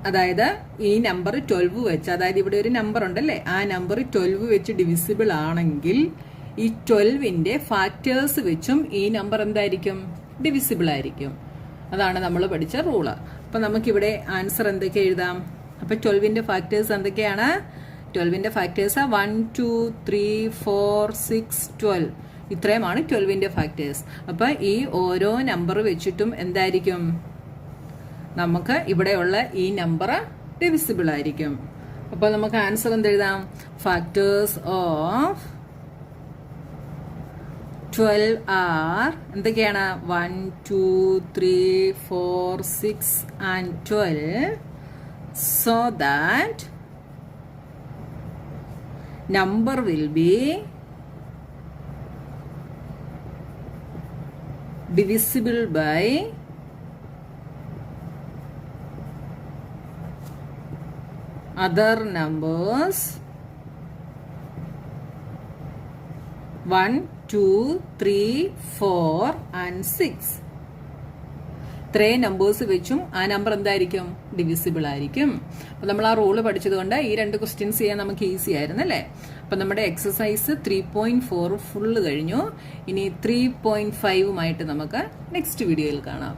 അതായത് ഈ നമ്പർ 12 വെച്ച്, അതായത് ഇവിടെ ഒരു നമ്പർ ഉണ്ടല്ലേ, ആ നമ്പർ 12 വെച്ച് ഡിവിസിബിൾ ആണെങ്കിൽ ഈ 12ന്റെ ഫാക്ടേഴ്സ് വെച്ചും ഈ നമ്പർ എന്തായിരിക്കും? ഡിവിസിബിൾ ആയിരിക്കും. അതാണ് നമ്മൾ പഠിച്ച റൂള്. അപ്പൊ നമുക്കിവിടെ ആൻസർ എന്തൊക്കെ എഴുതാം? അപ്പൊ 12ന്റെ ഫാക്ടേഴ്സ് എന്തൊക്കെയാണ്? 12ന്റെ ഫാക്ടേഴ്സ് 1 2 3 4 6 12. ഇത്രയുമാണ് 12ന്റെ ഫാക്ടേഴ്സ്. അപ്പൊ ഈ ഓരോ നമ്പർ വെച്ചിട്ടും എന്തായിരിക്കും? നമുക്ക് ഇവിടെയുള്ള ഈ നമ്പർ ഡിവിസിബിൾ ആയിരിക്കും. അപ്പൊ നമുക്ക് ആൻസർ എന്തെഴുതാം? ഫാക്ടേഴ്സ് ഓഫ് 12 ആർ എന്തൊക്കെയാണ്? 1 2 3 4 6 and 12, so that number will be divisible by other numbers 1 2 3 4 and 6. ഇത്രയും നമ്പേഴ്സ് വെച്ചും ആ നമ്പർ എന്തായിരിക്കും? ഡിവിസിബിൾ ആയിരിക്കും. അപ്പൊ നമ്മൾ ആ റൂള് പഠിച്ചതുകൊണ്ട് ഈ 2 ക്വസ്റ്റ്യൻസ് ചെയ്യാൻ നമുക്ക് ഈസി ആയിരുന്നു അല്ലേ. അപ്പൊ നമ്മുടെ എക്സസൈസ് 3.4 ഫുള്ള് കഴിഞ്ഞു. ഇനി 3.5 നമുക്ക് നെക്സ്റ്റ് വീഡിയോയിൽ കാണാം.